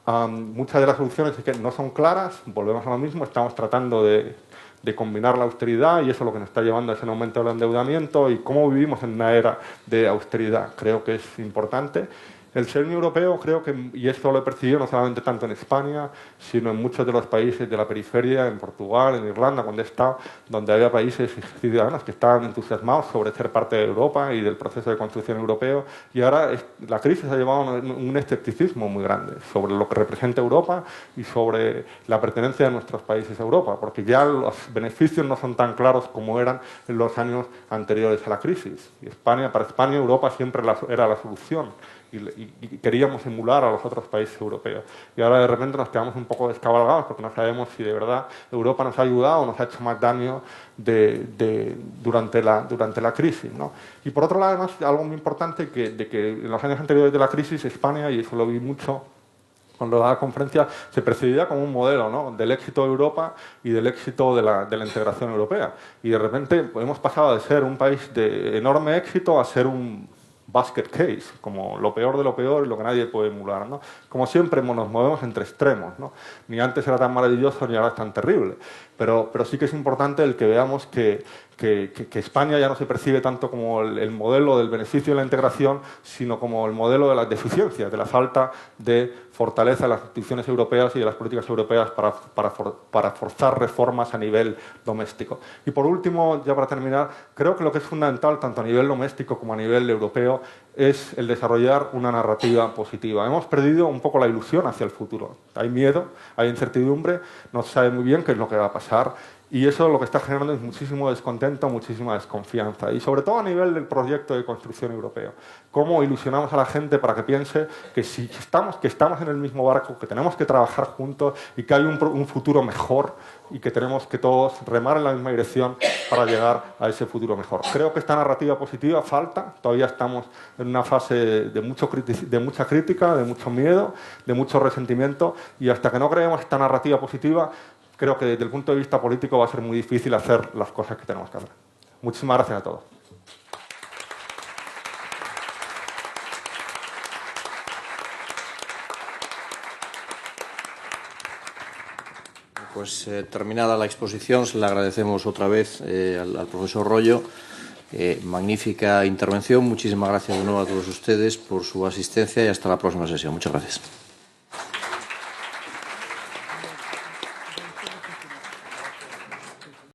Muchas de las soluciones que no son claras, volvemos a lo mismo, estamos tratando de combinar la austeridad y eso es lo que nos está llevando a ese aumento del endeudamiento y cómo vivimos en una era de austeridad. Creo que es importante. El ser europeo, creo que, y esto lo he percibido no solamente tanto en España, sino en muchos de los países de la periferia, en Portugal, en Irlanda, cuando he estado, donde había países y ciudadanos que estaban entusiasmados sobre ser parte de Europa y del proceso de construcción europeo, y ahora la crisis ha llevado a un escepticismo muy grande sobre lo que representa Europa y sobre la pertenencia de nuestros países a Europa, porque ya los beneficios no son tan claros como eran en los años anteriores a la crisis. Y para España, Europa siempre era la solución. Y queríamos emular a los otros países europeos. Y ahora de repente nos quedamos un poco descabalgados porque no sabemos si de verdad Europa nos ha ayudado o nos ha hecho más daño durante la crisis, ¿no? Y por otro lado, además, algo muy importante, de que en los años anteriores de la crisis, España, y eso lo vi mucho cuando daba conferencia, se percibía como un modelo, ¿no?, del éxito de Europa y del éxito de la integración europea. Y de repente hemos pasado de ser un país de enorme éxito a ser un basket case, como lo peor de lo peor y lo que nadie puede emular, ¿no? Como siempre nos movemos entre extremos, ¿no? Ni antes era tan maravilloso ni ahora es tan terrible. Pero sí que es importante el que veamos que España ya no se percibe tanto como el modelo del beneficio de la integración, sino como el modelo de las deficiencias, de la falta de fortaleza de las instituciones europeas y de las políticas europeas para forzar reformas a nivel doméstico. Y por último, ya para terminar, creo que lo que es fundamental, tanto a nivel doméstico como a nivel europeo, es el desarrollar una narrativa positiva. Hemos perdido un poco la ilusión hacia el futuro. Hay miedo, hay incertidumbre, no se sabe muy bien qué es lo que va a pasar. Y eso lo que está generando es muchísimo descontento, muchísima desconfianza. Y sobre todo a nivel del proyecto de construcción europeo. Cómo ilusionamos a la gente para que piense que estamos en el mismo barco, que tenemos que trabajar juntos y que hay un futuro mejor y que tenemos que todos remar en la misma dirección para llegar a ese futuro mejor. Creo que esta narrativa positiva falta. Todavía estamos en una fase de mucha crítica, de mucho miedo, de mucho resentimiento. Y hasta que no creemos esta narrativa positiva, creo que desde el punto de vista político va a ser muy difícil hacer las cosas que tenemos que hacer. Muchísimas gracias a todos. Pues terminada la exposición, se le agradecemos otra vez al profesor Royo. Magnífica intervención. Muchísimas gracias de nuevo a todos ustedes por su asistencia y hasta la próxima sesión. Muchas gracias.